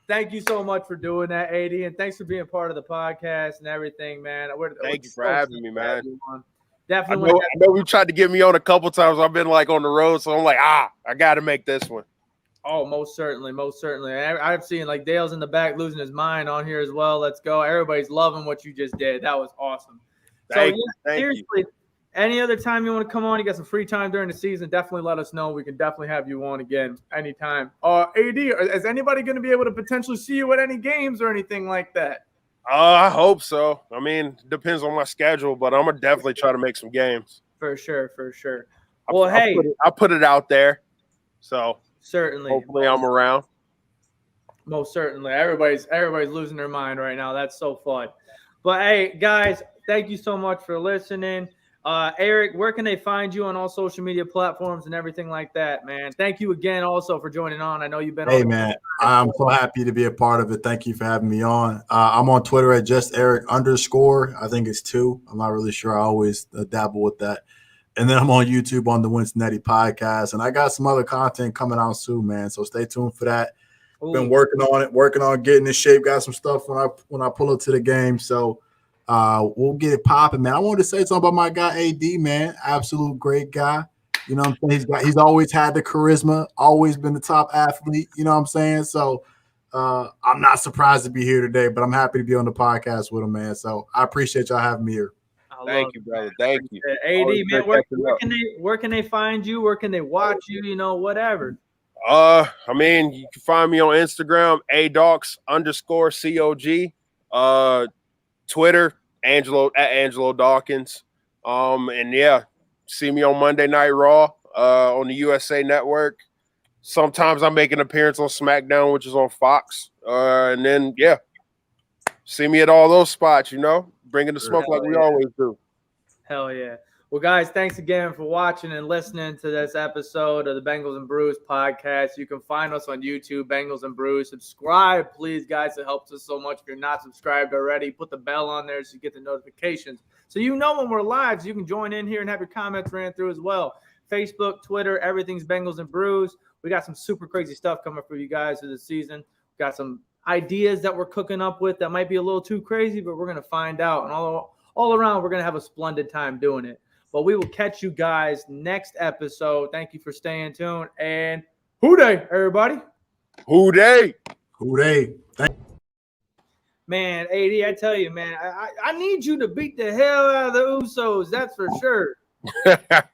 Thank you so much for doing that, AD, and thanks for being part of the podcast and everything, man. Thank you for having me, man. Definitely. I know you tried to get me on a couple times. I've been like on the road, so I'm like, I got to make this one. Oh, most certainly, most certainly. I've seen like Dale's in the back losing his mind on here as well. Let's go. Everybody's loving what you just did. That was awesome. Thank Seriously, you. Any other time you want to come on, you got some free time during the season, definitely let us know. We can definitely have you on again anytime. AD, is anybody going to be able to potentially see you at any games or anything like that? I hope so. I mean, depends on my schedule, but I'm gonna definitely try to make some games. For sure, for sure. Well, I put it out there, so certainly. Hopefully, I'm around. Most certainly. Everybody's losing their mind right now. That's so fun. But hey, guys, thank you so much for listening. Eric, where can they find you on all social media platforms and everything like that, man? Thank you again also for joining on. I know you've been Hey, man, I'm so happy to be a part of it. Thank you for having me on. I'm on Twitter at @JustEric_. I think it's 2. I'm not really sure. I always dabble with that. And then I'm on YouTube on the Cincinnati podcast. And I got some other content coming out soon, man. So stay tuned for that. Ooh. Been working on getting in shape. Got some stuff when I pull up to the game. So we'll get it popping, man. I wanted to say something about my guy AD, man. Absolute great guy. You know what I'm saying? He's always had the charisma, always been the top athlete. You know what I'm saying? So I'm not surprised to be here today, but I'm happy to be on the podcast with him, man. So I appreciate y'all having me here. Thank you, brother. Thank you. AD, man, where can they find you? Where can they watch you? You know, whatever. I mean, you can find me on Instagram, @Dawks_COG. Twitter, Angelo Dawkins. And yeah, see me on Monday Night Raw on the USA Network. Sometimes I make an appearance on SmackDown, which is on Fox. And then yeah, see me at all those spots, you know, bringing the smoke like we always do. Hell yeah. Well, guys, thanks again for watching and listening to this episode of the Bengals and Brews podcast. You can find us on YouTube, Bengals and Brews. Subscribe, please, guys. It helps us so much. If you're not subscribed already, put the bell on there so you get the notifications. So you know when we're live, so you can join in here and have your comments ran through as well. Facebook, Twitter, everything's Bengals and Brews. We got some super crazy stuff coming for you guys this season. We got some ideas that we're cooking up with that might be a little too crazy, but we're going to find out. And all around, we're going to have a splendid time doing it. But we will catch you guys next episode. Thank you for staying tuned. And hoo-day, everybody. Hoo-day. Hoo-day. Man, AD, I tell you, man, I need you to beat the hell out of the Usos. That's for sure.